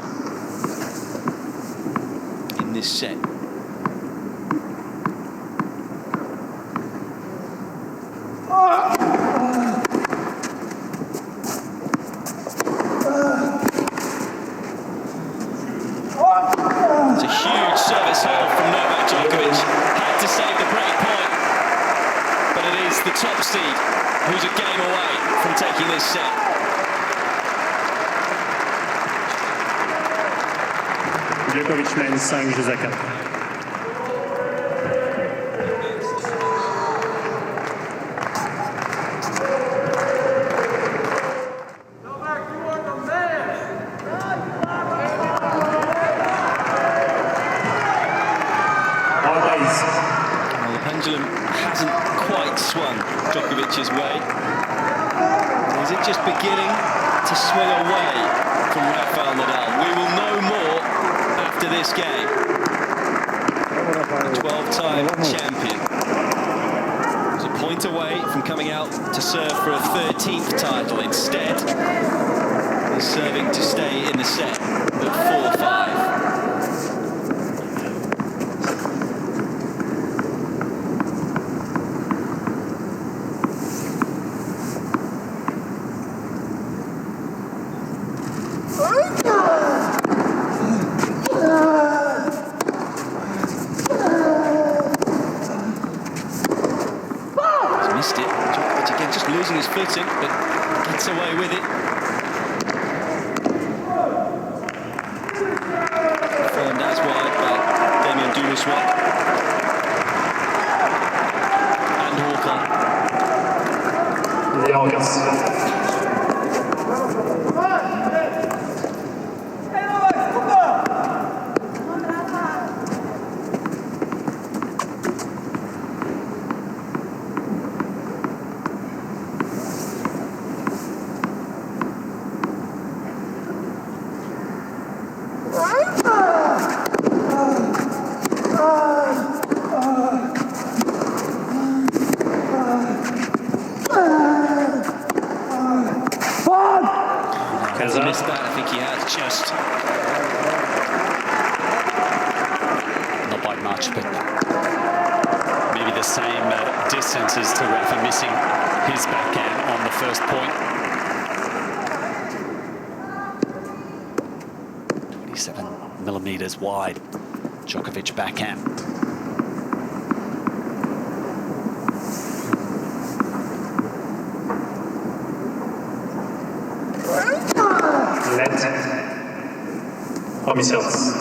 in this set. It's a huge service hold from Novak Djokovic. Had to save the break point, but it is the top seed who's a game away from taking this set. Djokovic mène 5 jeux à 4. Well, the pendulum hasn't quite swung Djokovic's way. Is it just beginning to swing away from Rafael Nadal? We will know more after this game. The 12-time champion was a point away from coming out to serve for a 13th title. Instead, he's serving to stay in the set at 4-5. Missed it. Djokovic again just losing his footing, but gets away with it. Confirmed as wide by Damien Dumaswap and Hawker. Has he missed that? I think he has just. Not by much, but maybe the same distance as to Rafa missing his backhand on the first point. 27 millimeters wide, Djokovic backhand. Premier service.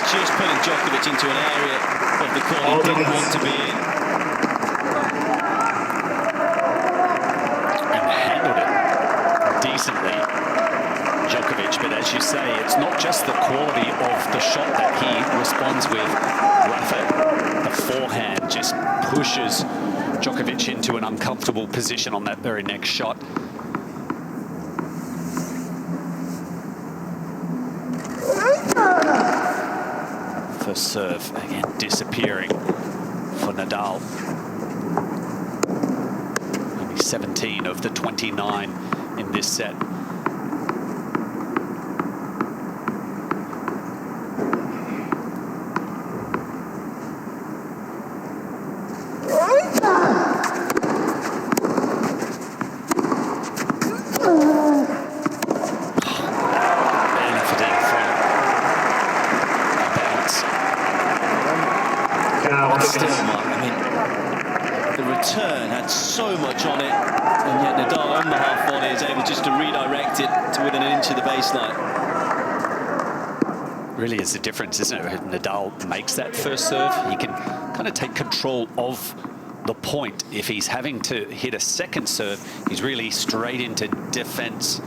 Just putting Djokovic into an area of the court he didn't want to be in. And handled it decently, Djokovic. But as you say, it's not just the quality of the shot that he responds with. Rafa, the forehand just pushes Djokovic into an uncomfortable position on that very next shot. First serve, again, disappearing for Nadal. Only 17 of the 29 in this set. Return had so much on it, and yet Nadal on the half volley is able just to redirect it to within an inch of the baseline. Really is the difference, isn't it? If Nadal makes that first serve, he can kind of take control of the point. If he's having to hit a second serve, he's really straight into defense.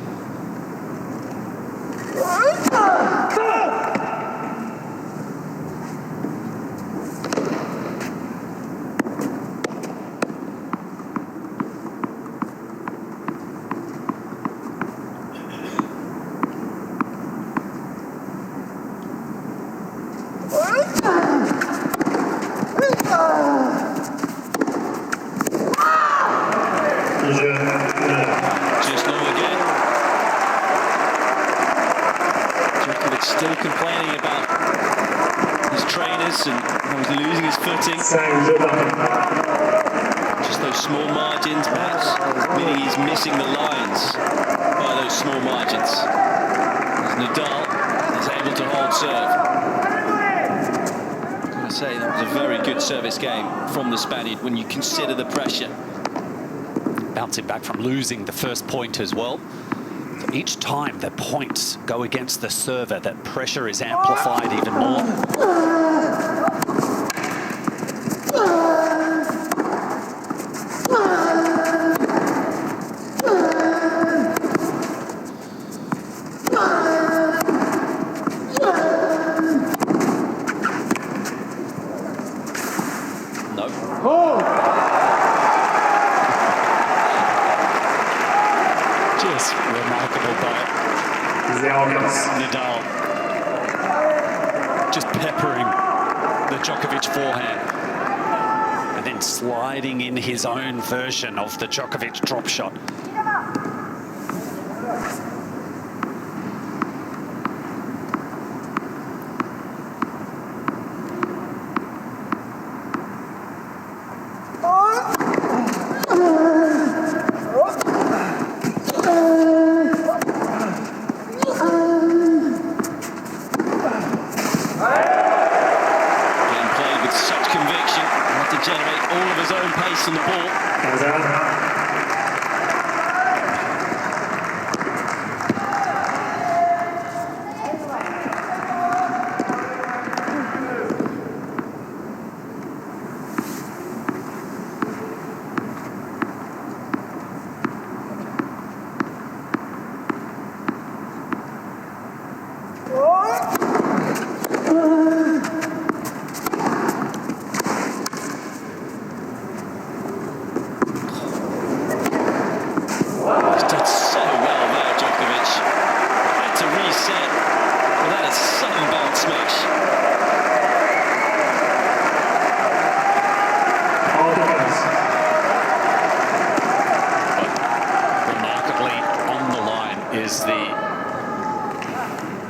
Just low again. Djokovic still complaining about his trainers and how he's losing his footing. Just those small margins, perhaps, meaning he's missing the lines by those small margins. As Nadal is able to hold serve. I've got to say, that was a very good service game from the Spaniard when you consider the pressure. Bouncing back from losing the first point as well. So each time the points go against the server, that pressure is amplified even more. Remarkable by Nadal, just peppering the Djokovic forehand and then sliding in his own version of the Djokovic drop shot. Generate all of his own pace on the ball.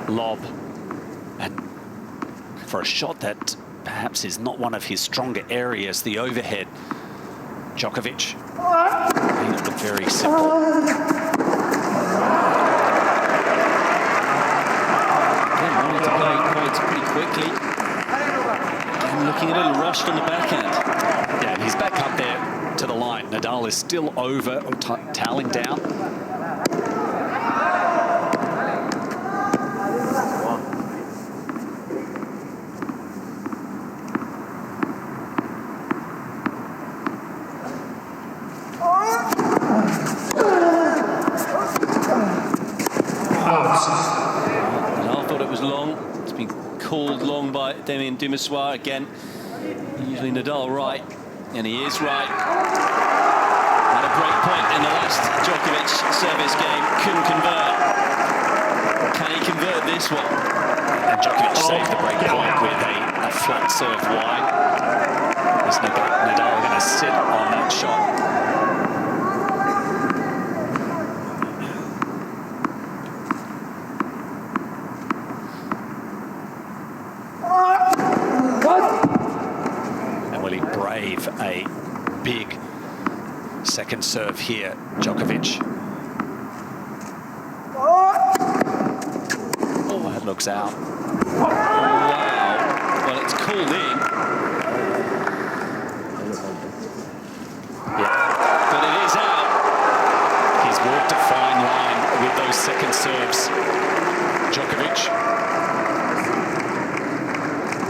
Lob, and for a shot that perhaps is not one of his stronger areas, the overhead, Djokovic made it look very simple. Again, wanting to play points pretty quickly. And looking a little rushed on the backhand. Yeah, and he's back up there to the line. Nadal is still over, or toweling down. Nadal thought it was long. It's been called long by Damien Dumassois again. Usually Nadal right, and he is right. Had a break point in the last Djokovic service game, couldn't convert. Can he convert this one? And Djokovic saved the break point with a serve wide. Is Nadal going to sit on that shot? And will he brave a big second serve here, Djokovic? Oh, that looks out. Wow. Well, it's called in. Yeah. But it is out. He's walked a fine line with those second serves, Djokovic.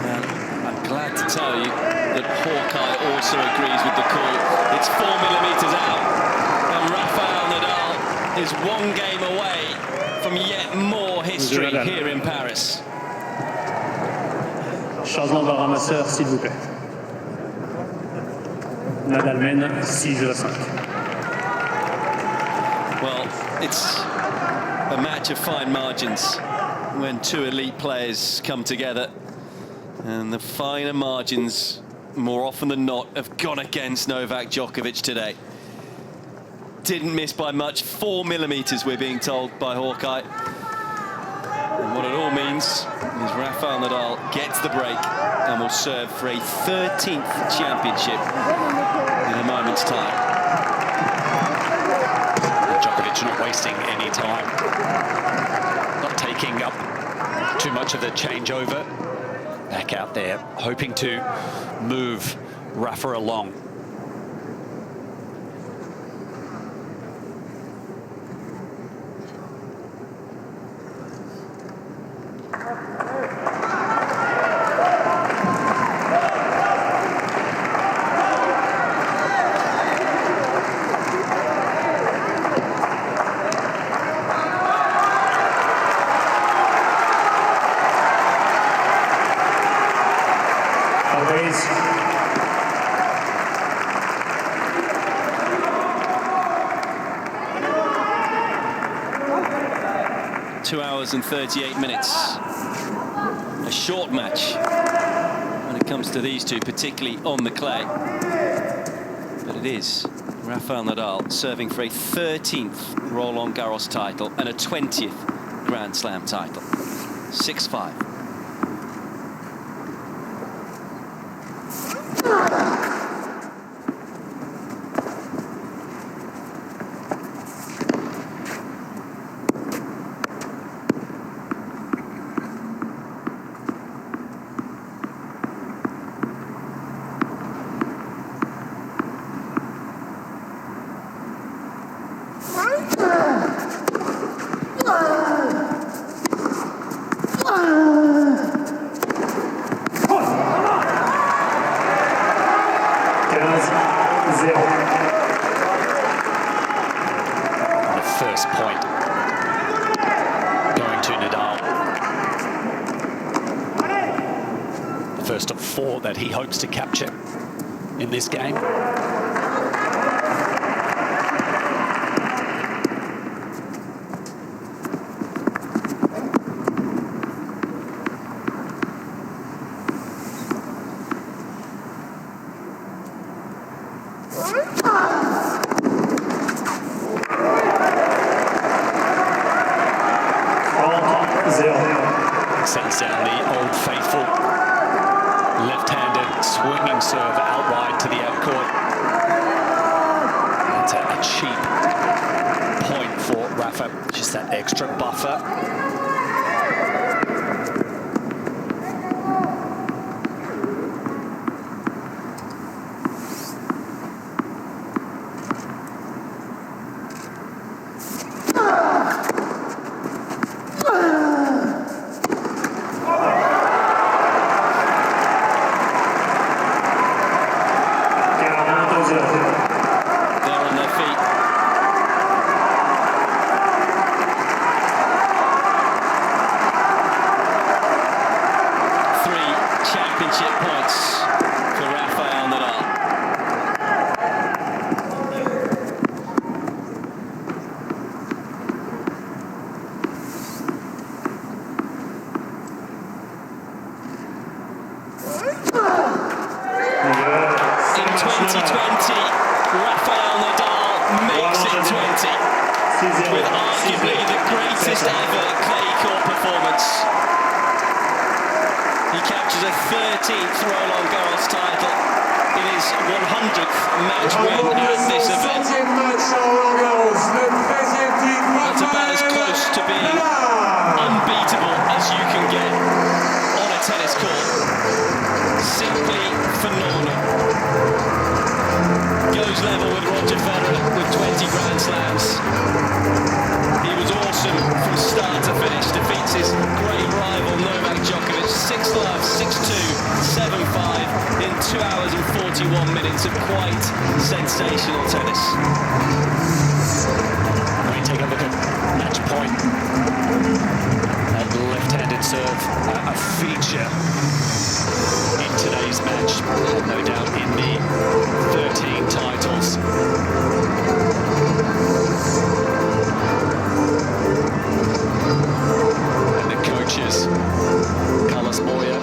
Well, I'm glad to tell you that Hawkeye also agrees with the call. It's 4 millimeters out. And Rafael Nadal is 1 game away from yet more history here in Paris. Changement de ramasseur, s'il vous plaît. Nadal mène 6-5. Well, it's a match of fine margins when 2 elite players come together. And the finer margins, more often than not, have gone against Novak Djokovic today. Didn't miss by much, 4 millimeters, we're being told by Hawkeye. And what it all means is Rafael Nadal gets the break and will serve for a 13th championship in a moment's time. Djokovic not wasting any time, not taking up too much of the changeover. Back out there, hoping to move Rafa along. Fabrice. 2 hours and 38 minutes. A short match when it comes to these two, particularly on the clay. But it is Rafael Nadal serving for a 13th Roland-Garros title and a 20th Grand Slam title. 6-5. The first point going to Nadal. The first of 4 that he hopes to capture in this game. Sends down the old faithful left-handed swinging serve out wide to the outcourt. That's a cheap point for Rafa, just that extra buffer. They're on their feet. arguably the greatest ever clay court performance. He captures a 13th Roland-Garros title in his 100th match win at this event. That's about as close to being unbeatable as you can get on a tennis court. Simply phenomenal. Goes level with Roger Federer with 20 Grand Slams. He was awesome from start to finish. Defeats his great rival Novak Djokovic 6-love, 6-2, 7-5 in 2 hours and 41 minutes of quite sensational tennis. Right, take a look at match point. That left-handed serve, a feature in today's match, no doubt in the 13 titles. And the coaches, Carlos Moya,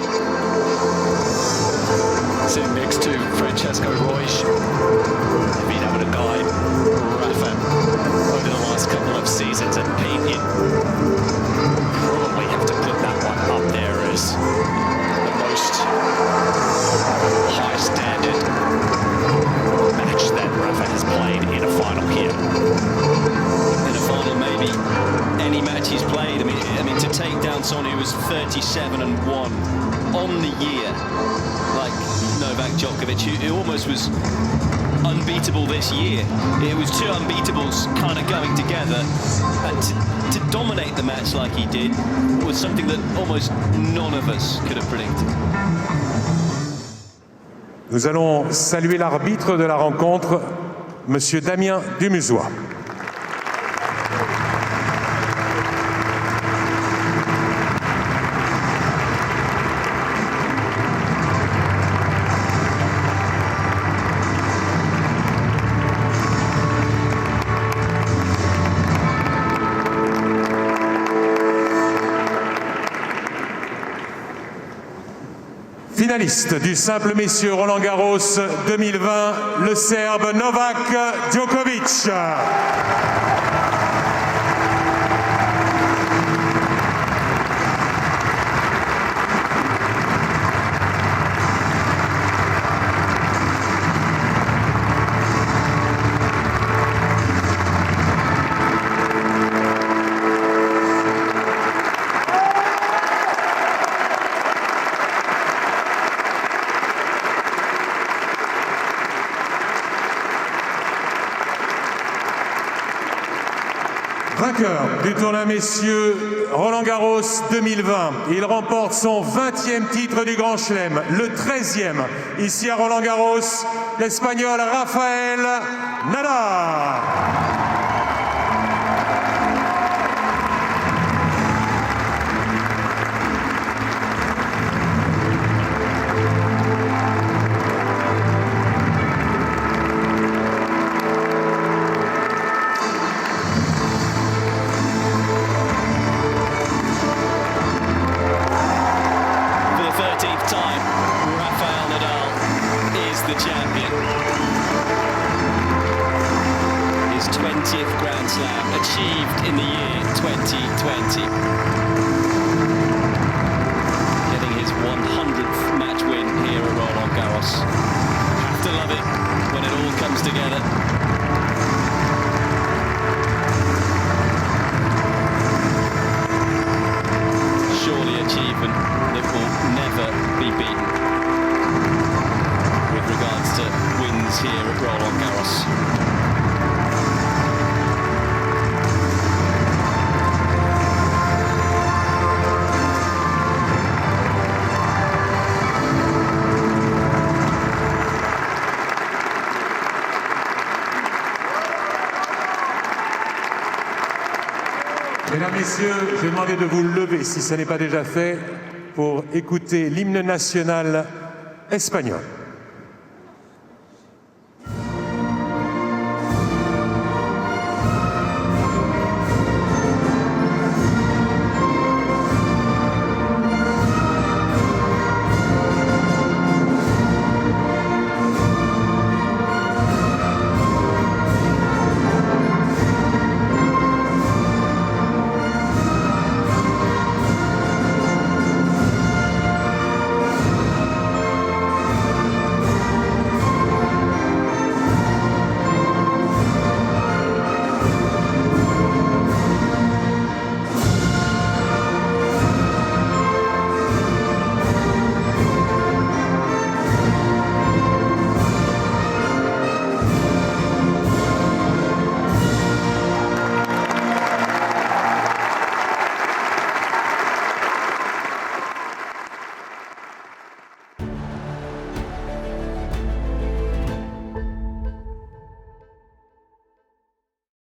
sitting next to Francesco Roig, have been able to guide Rafa over the last couple of seasons, and Pete, you probably have to put that one up there as the most high standard match that Rafa has played in a final here. In a final, maybe any match he's played. I mean, to take down someone who was 37-1 on the year, like Novak Djokovic, who almost was unbeatable this year. It was two unbeatables kind of going together, and to dominate the match like he did was something that almost none of us could have predicted. Nous allons saluer l'arbitre de la rencontre, Monsieur Damien Dumusois. Finaliste du simple messieurs Roland-Garros 2020, le Serbe Novak Djokovic. Vainqueur du tournoi messieurs Roland-Garros 2020. Il remporte son 20e titre du Grand Chelem, le 13e ici à Roland-Garros, l'Espagnol Rafael Nadal. Time, Rafael Nadal is the champion. His 20th Grand Slam achieved in the year 2020. Getting his 100th match win here at Roland-Garros. Have to love it when it all comes together. Surely achievement that will never be beaten with regards to wins here at Roland-Garros. Mesdames, Messieurs, je vais demander de vous lever si ce n'est pas déjà fait pour écouter l'hymne national espagnol.